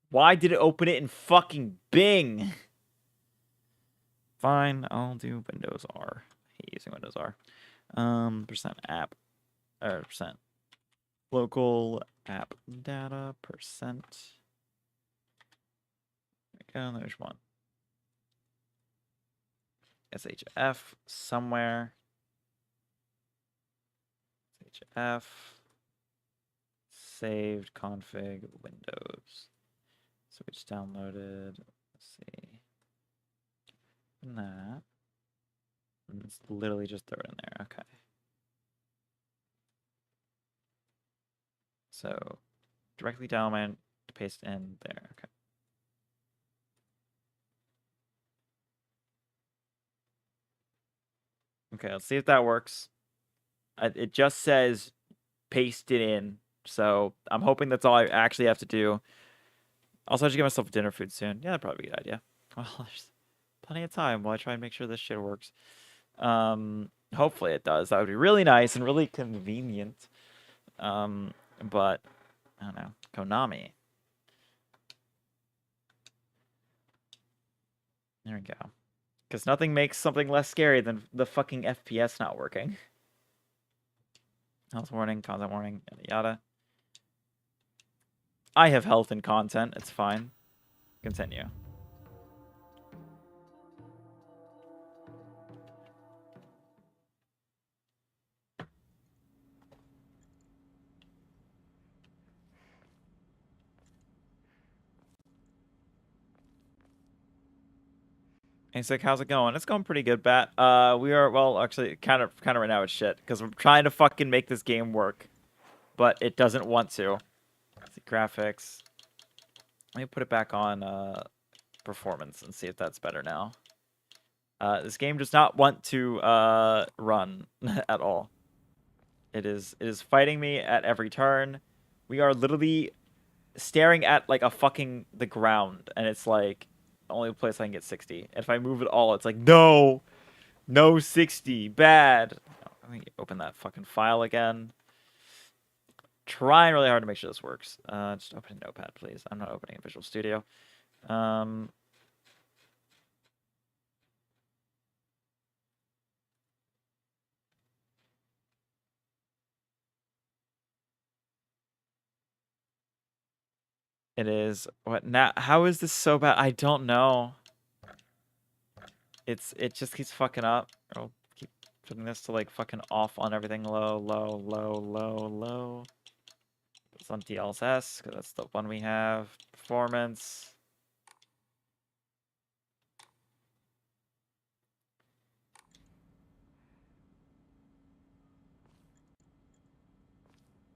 Speaker 2: Why did it open it in fucking Bing? Fine, I'll do Windows R. I hate using Windows R. Percent app... Or percent... Local app data percent. There we go, there's one. SHF somewhere. SHF. Saved config Windows. So we just downloaded. Let's see. And that. And it's literally just throw it in there. Okay. So directly download to paste in there. Okay. Okay, let's see if that works. It just says paste it in. So I'm hoping that's all I actually have to do. Also, I should get myself dinner food soon. Yeah, that'd probably be a good idea. Well, there's plenty of time while I try and make sure this shit works. Hopefully it does. That would be really nice and really convenient. But I don't know. Konami. There we go. Because nothing makes something less scary than the fucking FPS not working. Health warning, content warning, yada yada. I have health and content. It's fine. Continue. Hey, Sick, how's it going? It's going pretty good, Bat. We are, well, actually, kind of right now it's shit, because we're trying to fucking make this game work, but it doesn't want to. Let's see, graphics. Let me put it back on, performance and see if that's better now. This game does not want to, run at all. It is fighting me at every turn. We are literally staring at, like, the ground, and it's like, the only place I can get 60. If I move at all, it's like, no! No 60! Bad! Let me open that fucking file again. Trying really hard to make sure this works. Just open a notepad, please. I'm not opening a Visual Studio. It is what now? How is this so bad? I don't know. It just keeps fucking up. I'll keep putting this to like fucking off on everything. Low, low, low, low, low. It's on DLSS because that's the one we have. Performance.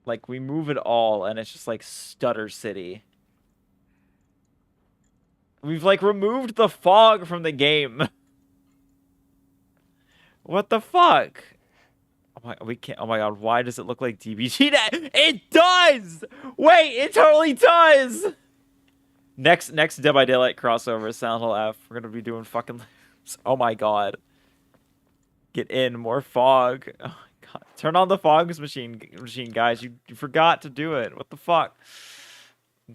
Speaker 2: Like we move it all and it's just like Stutter City. We've like removed the fog from the game. What the fuck? Oh my, we can't. Oh my god, why does it look like DBG? It does. Wait, it totally does. Next Dead by Daylight crossover, Silent Hill F. We're gonna be doing fucking. Oh my god. Get in more fog. Oh my god, turn on the fog machine, guys. You forgot to do it. What the fuck?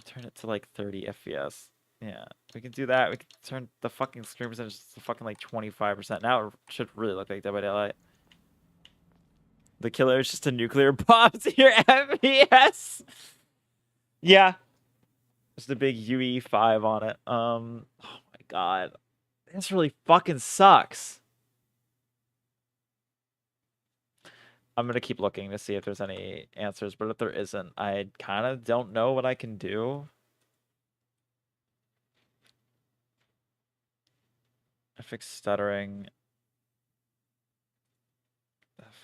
Speaker 2: Turn it to like 30 FPS. Yeah, we can do that. We can turn the fucking screen percentage to fucking like 25%. Now it should really look like Dead by Daylight. The killer is just a nuclear bomb to your FPS. Yeah. There's the big UE5 on it. Oh my god. This really fucking sucks. I'm gonna keep looking to see if there's any answers, but if there isn't, I kind of don't know what I can do. I fixed stuttering.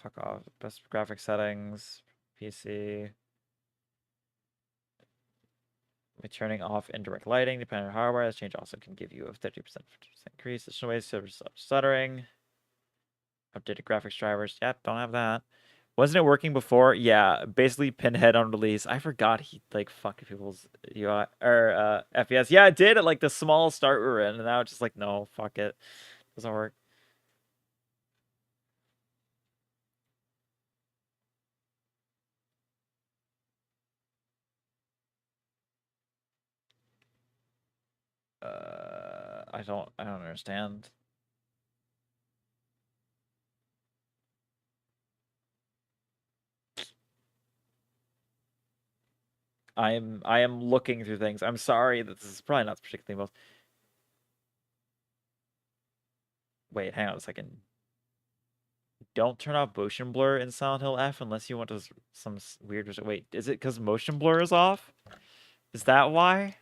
Speaker 2: Fuck off. Best graphic settings. PC. By turning off indirect lighting, depending on hardware, this change also can give you a 30% 50% increase. Additional ways to stop stuttering. Updated graphics drivers. Yep, don't have that. Wasn't it working before? Yeah, basically Pinhead on release. I forgot he like fucked people's UI or FPS. Yeah, it did at like the small start we were in, and now it's just like no, fuck it, doesn't work. I don't understand. I am looking through things. I'm sorry that this is probably not particularly most. Wait, hang on a second. Don't turn off motion blur in Silent Hill F unless you want to some weird. Wait, is it because motion blur is off? Is that why?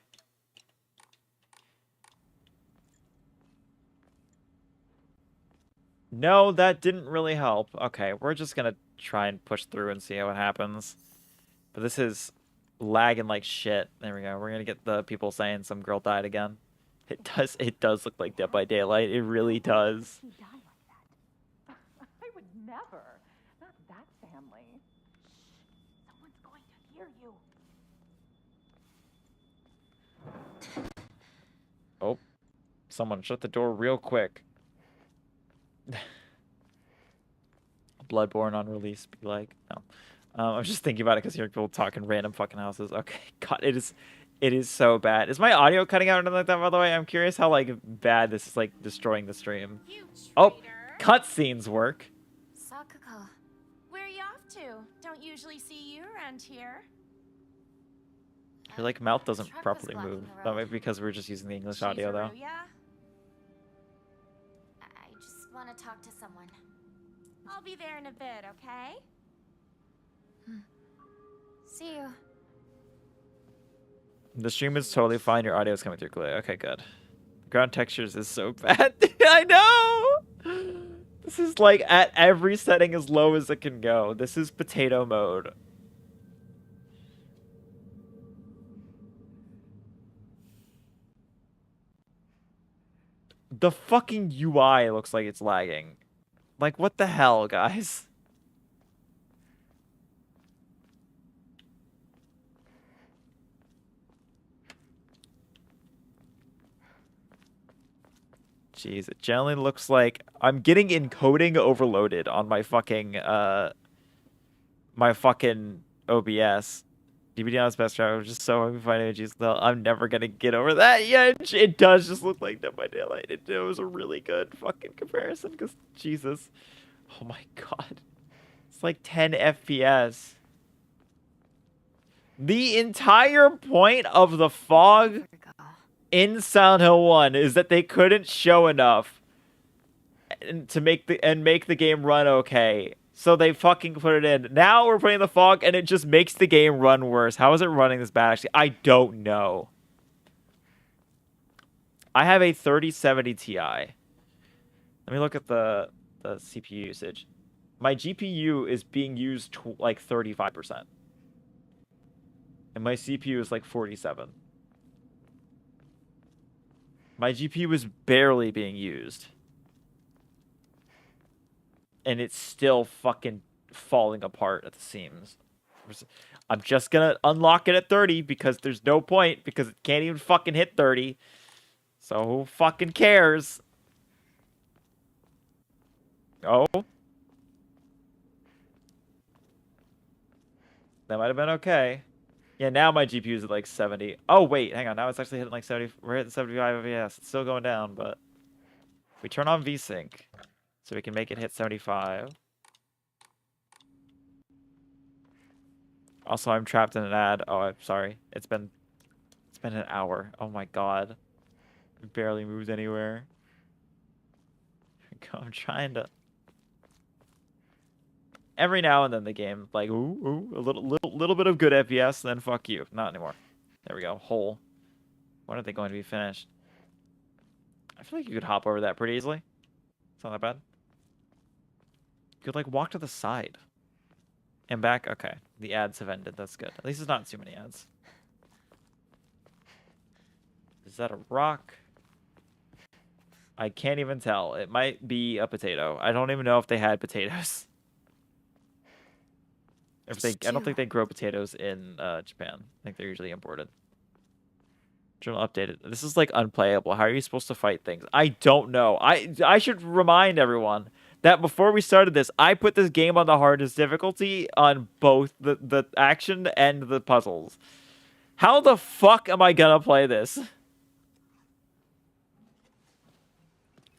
Speaker 2: No, that didn't really help. Okay, we're just gonna try and push through and see what happens. But this is lagging like shit. There we go. We're gonna get the people saying some girl died again. It does look like Dead by Daylight. It really does.
Speaker 6: She died like that. I would never. Not that family. Shh. Someone's going to hear you.
Speaker 2: Oh, someone shut the door real quick. Bloodborne on release be like no. I was just thinking about it because you're people talking random fucking houses. Okay, God, it is so bad. Is my audio cutting out or anything like that? By the way, I'm curious how like bad this is like destroying the stream. Oh, cutscenes work.
Speaker 4: Sakuko.
Speaker 7: Where are you off to? Don't usually see you around here.
Speaker 2: Your like mouth doesn't
Speaker 4: Truck was
Speaker 2: properly
Speaker 4: blocking
Speaker 2: move.
Speaker 4: the
Speaker 2: That
Speaker 4: road.
Speaker 2: might be because we're just using the English audio though.
Speaker 7: Shizuruya?
Speaker 4: I just want to talk to someone.
Speaker 7: I'll be there in a bit, okay?
Speaker 4: See you.
Speaker 2: The stream is totally fine. Your audio is coming through clearly. Okay, good. Ground textures is so bad. I know. This is like at every setting as low as it can go. This is potato mode. The fucking UI looks like it's lagging. Like, what the hell, guys? Jeez, it generally looks like I'm getting encoding overloaded on my fucking OBS. DVD is best driver, just so I'm finding images. I'm never gonna get over that yet. It does just look like Dead by Daylight. It was a really good fucking comparison because Jesus. Oh my god. It's like 10 FPS. The entire point of the fog
Speaker 4: Here we go.
Speaker 2: in Silent Hill 1 is that they couldn't show enough to make the game run okay. So they fucking put it in. Now we're putting the fog and it just makes the game run worse. How is it running this bad actually? I don't know. I have a 3070 Ti. Let me look at the CPU usage. My GPU is being used like 35%. And my CPU is like 47. My GPU is barely being used. And it's still fucking falling apart at the seams. I'm just gonna unlock it at 30 because there's no point because it can't even fucking hit 30. So who fucking cares? Oh. That might have been okay. Yeah, now my GPU is at like 70. Oh, wait, hang on. Now it's actually hitting like 70. We're hitting 75 FPS. It's still going down, but we turn on VSync so we can make it hit 75. Also, I'm trapped in an ad. Oh, I'm sorry. It's been an hour. Oh my god. It barely moves anywhere. I'm trying to. Every now and then the game like a little bit of good FPS, then fuck you. Not anymore. There we go. Hole. When are they going to be finished? I feel like you could hop over that pretty easily. It's not that bad. You could like walk to the side. And back. Okay. The ads have ended. That's good. At least it's not too many ads. Is that a rock? I can't even tell. It might be a potato. I don't even know if they had potatoes. I don't think they grow potatoes in Japan. I think they're usually imported. Journal updated. This is like unplayable. How are you supposed to fight things? I don't know. I should remind everyone that before we started this, I put this game on the hardest difficulty on both the action and the puzzles. How the fuck am I gonna play this?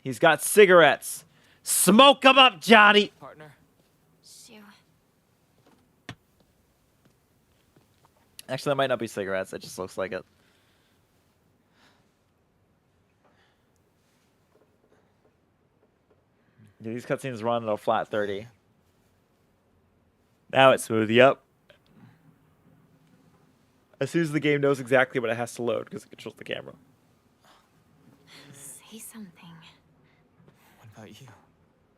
Speaker 2: He's got cigarettes. Smoke them up, Johnny.
Speaker 8: Partner.
Speaker 4: Shoo.
Speaker 2: Actually, that might not be cigarettes. It just looks like it. Yeah, these cutscenes run at a flat 30. Now it's smooth. Yep. As soon as the game knows exactly what it has to load because it controls the camera.
Speaker 4: Say something.
Speaker 8: What about you?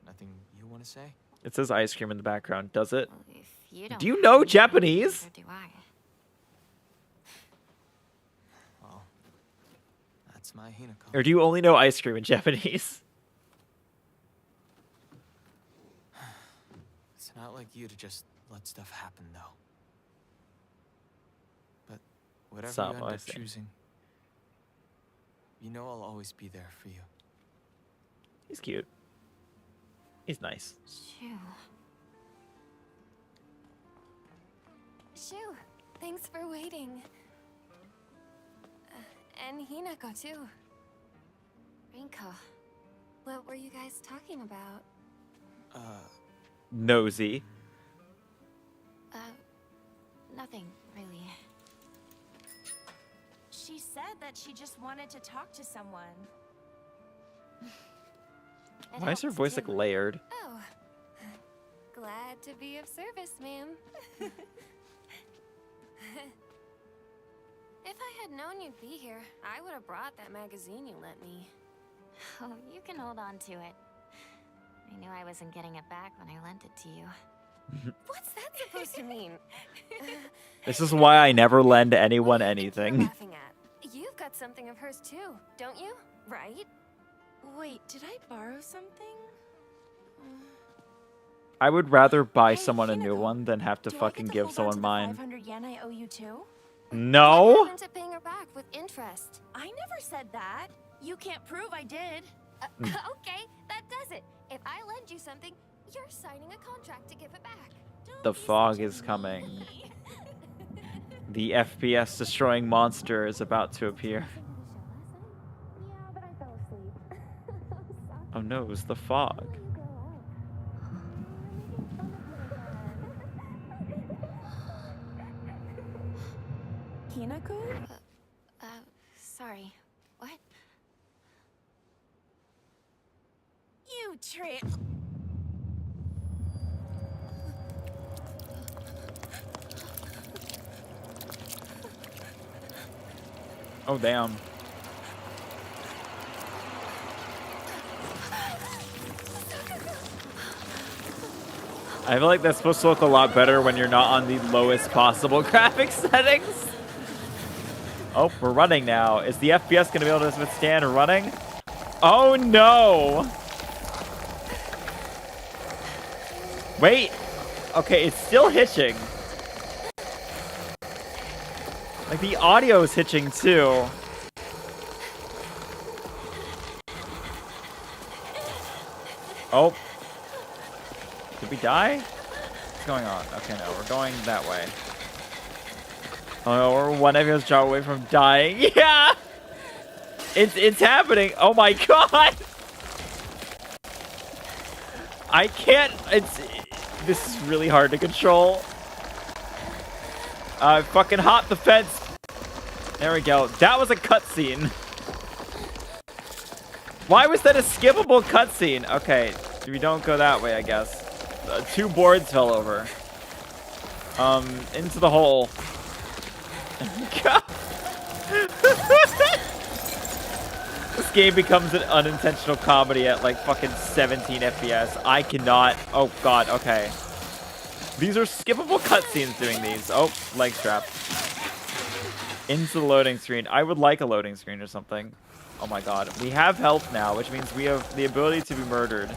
Speaker 8: Nothing you want to say?
Speaker 2: It says ice cream in the background. Does it?
Speaker 4: Well, if you don't
Speaker 2: Do you
Speaker 4: have
Speaker 2: know
Speaker 4: anything,
Speaker 2: Japanese?
Speaker 4: neither do I.
Speaker 8: Well, that's my Hinako.
Speaker 2: Or do you only know ice cream in Japanese?
Speaker 8: It's not like you to just let stuff happen, though. But whatever
Speaker 2: Stop,
Speaker 8: you end
Speaker 2: I
Speaker 8: up
Speaker 2: see.
Speaker 8: choosing, you know I'll always be there for you.
Speaker 2: He's cute. He's nice.
Speaker 4: Shoo.
Speaker 9: Shoo, thanks for waiting. And Hinako too.
Speaker 4: Rinko.
Speaker 9: What were you guys talking about?
Speaker 2: Nosy.
Speaker 4: Nothing, really.
Speaker 7: She said that she just wanted to talk to someone.
Speaker 4: It
Speaker 2: Why is her
Speaker 4: helps,
Speaker 2: voice like
Speaker 4: too.
Speaker 2: layered?
Speaker 9: Oh, glad to be of service, ma'am. If I I'd known you'd be here, I would have brought that magazine you lent me.
Speaker 4: Oh, you can hold on to it. I knew I wasn't getting it back when I lent it to you.
Speaker 9: What's that supposed to mean?
Speaker 2: This is why I never lend anyone
Speaker 9: What do you think
Speaker 2: anything.
Speaker 9: you're laughing at? You've got something of hers too, don't you? Right?
Speaker 7: Wait, did I borrow something?
Speaker 2: I would rather buy
Speaker 7: Hey,
Speaker 2: someone a new
Speaker 7: Hinako,
Speaker 2: one than have to
Speaker 7: Do I
Speaker 2: fucking
Speaker 7: get to
Speaker 2: give
Speaker 7: hold on
Speaker 2: someone
Speaker 7: to the
Speaker 2: mine.
Speaker 7: 500 yen I owe you too?
Speaker 9: What
Speaker 2: No?
Speaker 9: happened to paying her back with interest?
Speaker 7: I never said that. You can't prove I did.
Speaker 9: Okay, that does it. If I lend you something, you're signing a contract to give it back.
Speaker 7: Don't
Speaker 2: The
Speaker 7: be
Speaker 2: fog
Speaker 7: such a
Speaker 2: is coming.
Speaker 7: meanie.
Speaker 2: The FPS destroying monster is about to appear.
Speaker 9: Yeah, but I fell asleep.
Speaker 2: Oh no, it was the fog.
Speaker 7: Hinako?
Speaker 4: Sorry. What?
Speaker 7: You trick.
Speaker 2: Oh damn. I feel like that's supposed to look a lot better when you're not on the lowest possible graphic settings. Oh, we're running now. Is the FPS going to be able to withstand running? Oh no! Wait. Okay, it's still hitching. Like the audio is hitching too. Oh. Did we die? What's going on? Okay, no, we're going that way. Oh no, we're one FPS's job away from dying. Yeah! It's happening. Oh my god! I can't. This is really hard to control. Fucking hop the fence. There we go. That was a cutscene. Why was that a skippable cutscene? Okay, we don't go that way, I guess. 2 boards fell over. Into the hole. This game becomes an unintentional comedy at like fucking 17 FPS. I cannot. Oh god, okay. These are skippable cutscenes doing these. Oh, leg strap. Into the loading screen. I would like a loading screen or something. Oh my god. We have health now, which means we have the ability to be murdered.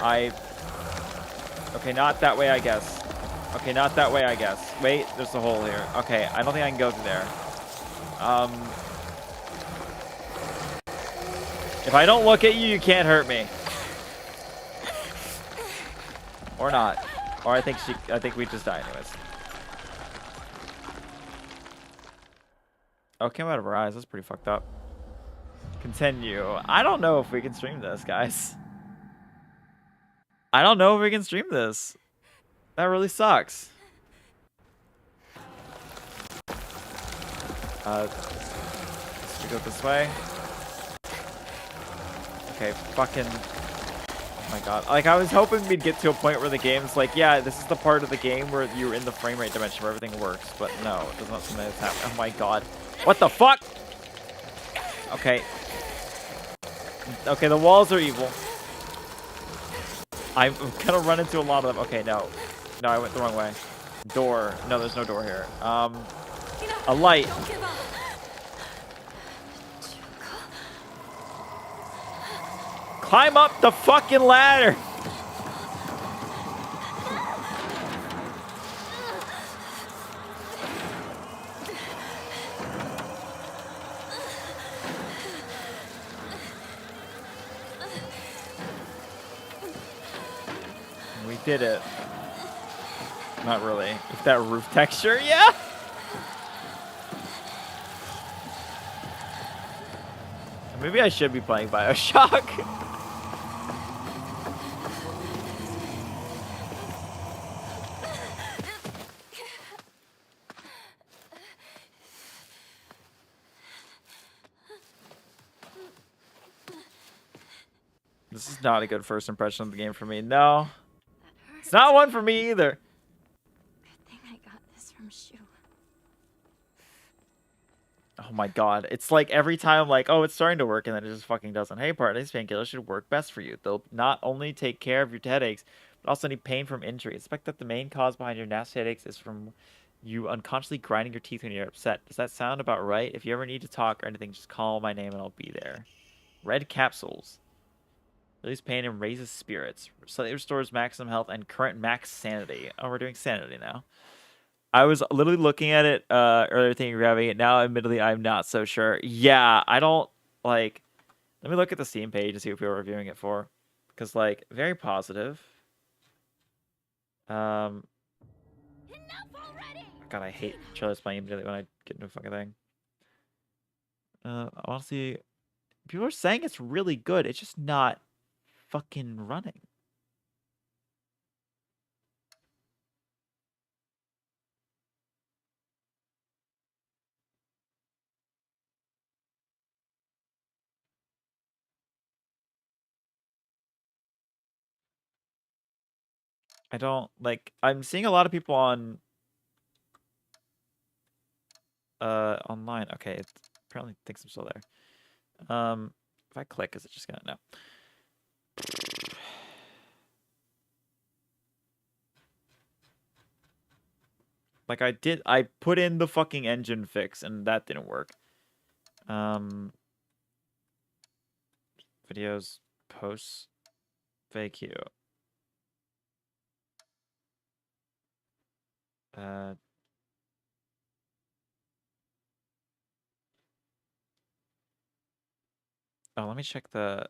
Speaker 2: Okay, not that way, I guess. Okay, not that way, I guess. Wait, there's a hole here. Okay, I don't think I can go through there. If I don't look at you, you can't hurt me. Or not. Or I think we just die anyways. Oh, it came out of her eyes. That's pretty fucked up. Continue. I don't know if we can stream this, guys. I don't know if we can stream this. That really sucks. Let's go this way. Okay, fucking... Oh my god. Like, I was hoping we'd get to a point where the game's like, yeah, this is the part of the game where you're in the frame rate dimension where everything works. But no, it does not seem like it's happening. Oh my god. What the fuck? Okay. Okay, the walls are evil. I'm gonna run into a lot of them. Okay, no. No, I went the wrong way. Door. No, there's no door here. A light. Climb up the fucking ladder. We did it. Not really. With that roof texture, yeah. Maybe I should be playing BioShock. This is not a good first impression of the game for me. No. It's not one for me either.
Speaker 4: Good thing I got this from Shu.
Speaker 2: Oh my god. It's like every time I'm like, oh, it's starting to work, and then it just fucking doesn't. Hey, part these painkillers should work best for you. They'll not only take care of your headaches, but also any pain from injury. Expect that the main cause behind your nasty headaches is from you unconsciously grinding your teeth when you're upset. Does that sound about right? If you ever need to talk or anything, just call my name and I'll be there. Red capsules. Release pain and raises spirits. Slightly restores maximum health and current max sanity. Oh, we're doing sanity now. I was literally looking at it earlier thinking grabbing it. Now, admittedly, I'm not so sure. Yeah, I don't, like... Let me look at the Steam page and see what people are reviewing it for. Because, like, very positive. God, I hate Charlie's playing immediately when I get into a fucking thing. Honestly, people are saying it's really good. It's just not fucking running. I don't, like, I'm seeing a lot of people on online. Okay, it apparently thinks I'm still there. If I click, is it just gonna no? Like I put in the fucking engine fix and that didn't work. Videos, posts, FAQ. Oh, let me check the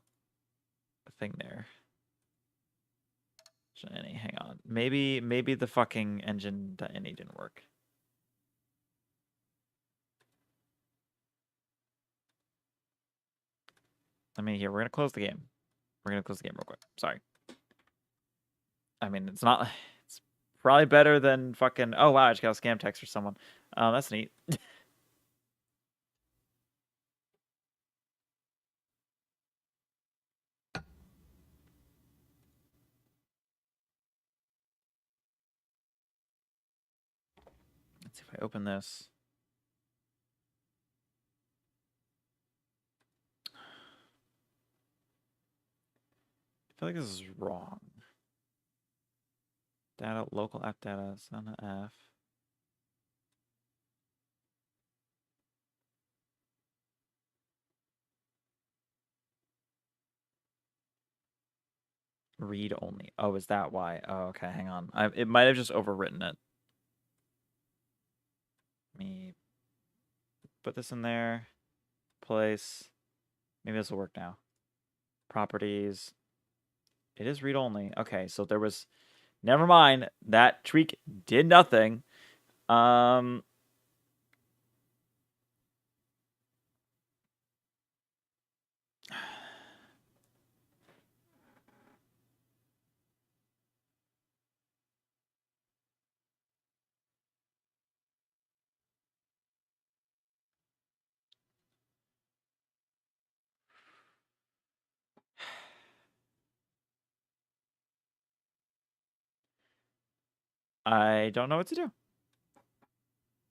Speaker 2: thing there. Any, hang on. Maybe the fucking engine.ini didn't work. I mean, here, we're gonna close the game. We're gonna close the game real quick. Sorry. I mean, it's not. It's probably better than fucking. Oh wow, I just got a scam text for someone. That's neat. Let's see if I open this. I feel like this is wrong. Data, local app data, Sana F. Read only. Oh, is that why? Oh, okay, hang on. It might have just overwritten it. Let me put this in there. Place. Maybe this will work now. Properties. It is read only. Okay, so there was... Never mind. That tweak did nothing. I don't know what to do.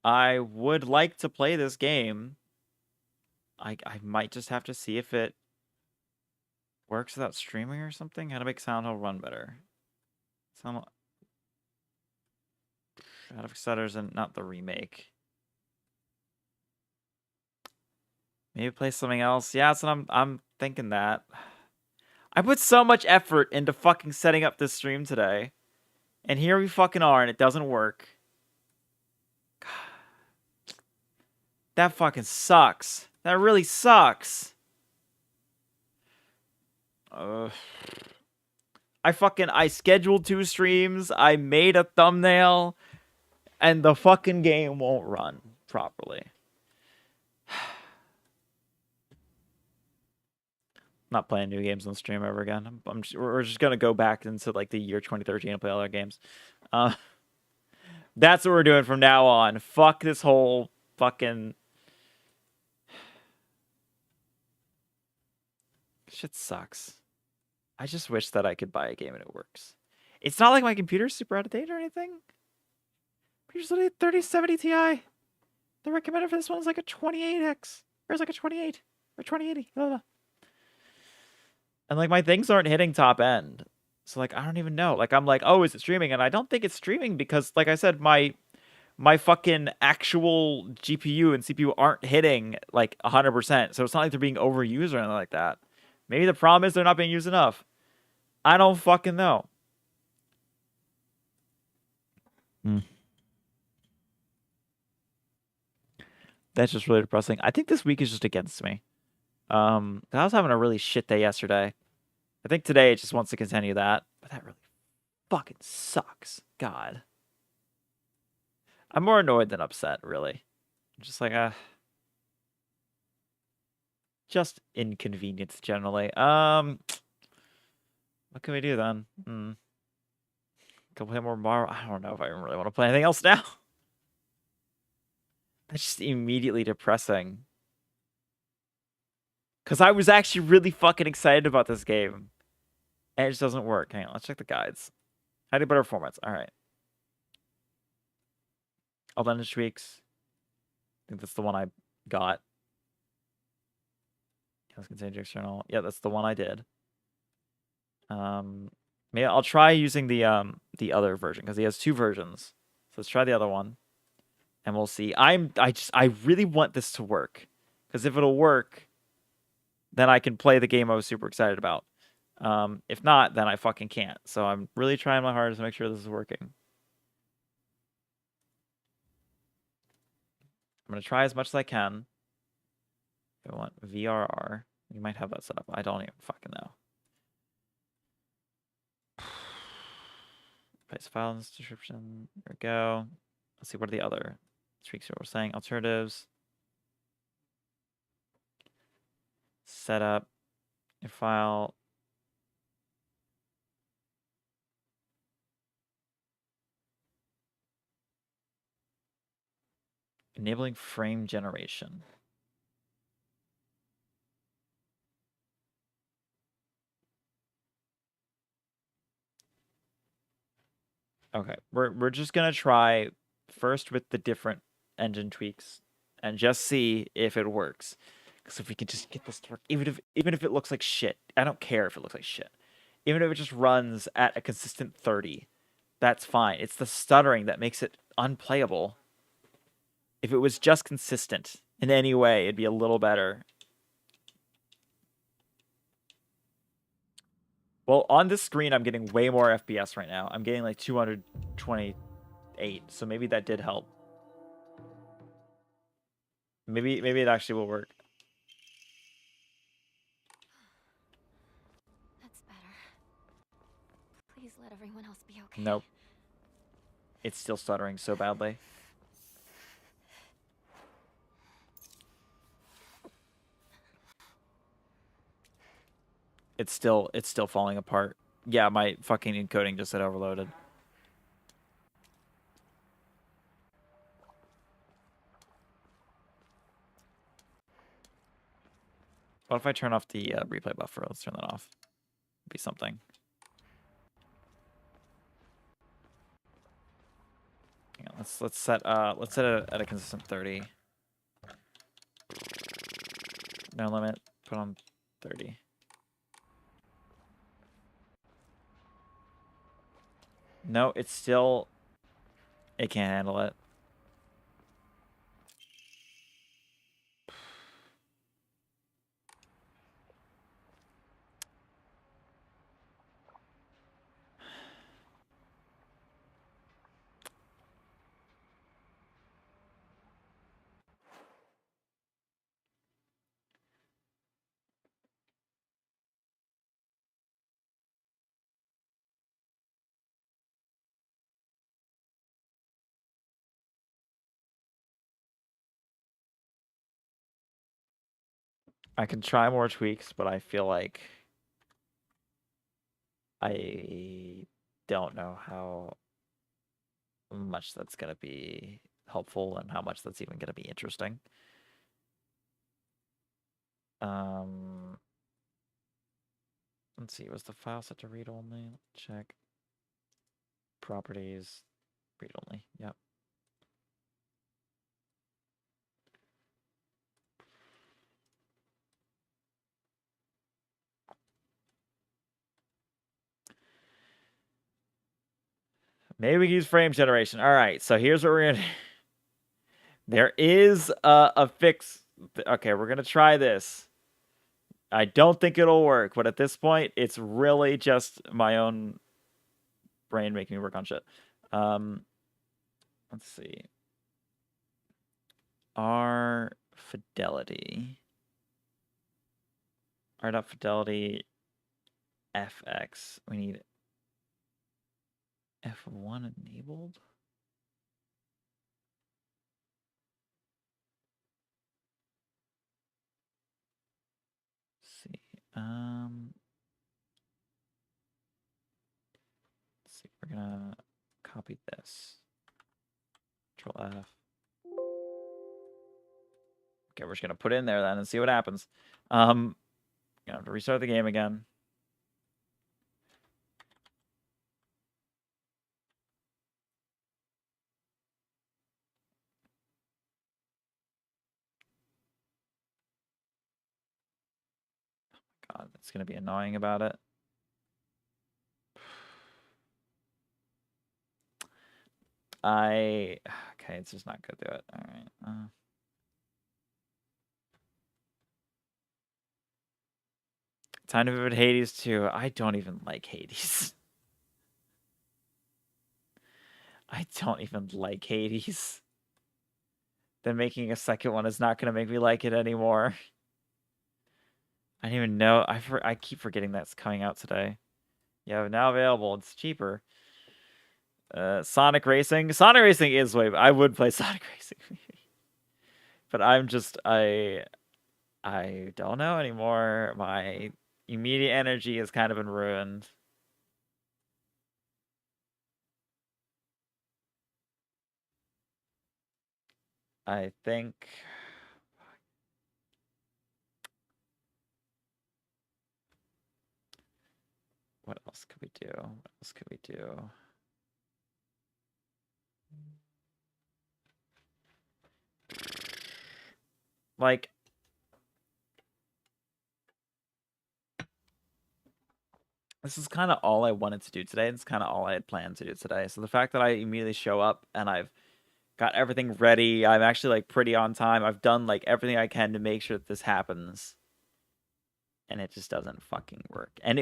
Speaker 2: I would like to play this game. I might just have to see if it works without streaming or something. How to make Silent Hill run better. Out of Setters and not the remake. Maybe play something else. Yeah, so I'm thinking that. I put so much effort into fucking setting up this stream today. And here we fucking are and it doesn't work. God. That fucking sucks. That really sucks. I scheduled 2 streams. I made a thumbnail. And the fucking game won't run properly. Not playing new games on stream ever again. We're just gonna go back into like the year 2013 and play other games. That's what we're doing from now on. Fuck this whole fucking shit sucks. I just wish that I could buy a game and it works. It's not like my computer's super out of date or anything. Computer's literally 3070 Ti.
Speaker 1: The recommended for this one is like a 28x. Or it's like a 28 or 2080. Blah, blah, blah. And like my things aren't hitting top end. So like I don't even know. Like I'm like, oh, is it streaming? And I don't think it's streaming because like I said, my fucking actual GPU and CPU aren't hitting like 100%. So it's not like they're being overused or anything like that. Maybe the problem is they're not being used enough. I don't fucking know. That's just really depressing. I think this week is just against me. I was having a really shit day yesterday. I think today it just wants to continue that. But that really fucking sucks. God. I'm more annoyed than upset, really. Just like, just inconvenience generally. What can we do then? Can we play more Marvel? I don't know if I really want to play anything else now. That's just immediately depressing. Because I was actually really fucking excited about this game. And it just doesn't work. Hang on, let's check the guides. How do better formats? Alright. All tweaks. I think that's the one I got. Let's continue to external. Yeah, that's the one I did. Maybe I'll try using the other version because he has 2 versions. So let's try the other one, and we'll see. I really want this to work because if it'll work, then I can play the game I was super excited about. If not, then I fucking can't. So I'm really trying my hardest to make sure this is working. I'm gonna try as much as I can. I want VRR. You might have that set up. I don't even fucking know. Place file in this description. There we go. Let's see, what are the other tweaks we're saying? Alternatives. Setup. Your file. Enabling frame generation. Okay, we're just gonna try first with the different engine tweaks and just see if it works. Because if we can just get this to work, even if it looks like shit, I don't care if it looks like shit. Even if it just runs at a consistent 30, that's fine. It's the stuttering that makes it unplayable. If it was just consistent in any way, it'd be a little better. Well, on this screen, I'm getting way more FPS right now. I'm getting like 228, so maybe that did help. Maybe it actually will work.
Speaker 4: That's better. Please let everyone else be okay.
Speaker 1: Nope. It's still stuttering so badly. It's still falling apart. Yeah, my fucking encoding just got overloaded. What if I turn off the replay buffer? Let's turn that off. Be something. Hang on, let's set it at a consistent 30. No limit. Put on 30. No, it's still... It can't handle it. I can try more tweaks, but I feel like I don't know how much that's going to be helpful and how much that's even going to be interesting. Let's see, was the file set to read only? Check. Properties, read only. Yep.
Speaker 2: Maybe we can use frame generation. All right, so here's what we're gonna. There is a fix. Okay, we're gonna try this. I don't think it'll work, but at this point, it's really just my own brain making me work on shit. Let's see. R fidelity. R.fidelity FX. We need F1 enabled. Let's see. Let's see. We're gonna copy this. Control F. Okay, we're just gonna put it in there then and see what happens. Gonna have to restart the game again. God, that's gonna be annoying about it. Okay, it's just not gonna do it. All right. Time to visit Hades 2. I don't even like Hades. I don't even like Hades. Then making a second one is not going to make me like it anymore. I don't even know. I keep forgetting that's coming out today. Yeah, now available. It's cheaper. Sonic Racing. Sonic Racing is way. I would play Sonic Racing. But I'm just I don't know anymore. My immediate energy has kind of been ruined. I think what else could we do? What else could we do? Like, this is kind of all I wanted to do today. It's kind of all I had planned to do today. So the fact that I immediately show up and I've got everything ready, I'm actually like pretty on time. I've done like everything I can to make sure that this happens. And it just doesn't fucking work. And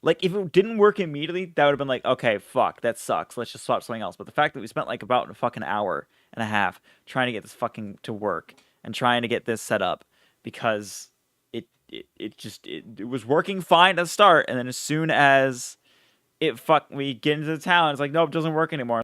Speaker 2: like, if it didn't work immediately, that would have been like, okay, fuck, that sucks. Let's just swap something else. But the fact that we spent like about a fucking hour and a half trying to get this fucking to work and trying to get this set up because it was working fine at the start, and then as soon as we get into the town, it's like, nope, it doesn't work anymore.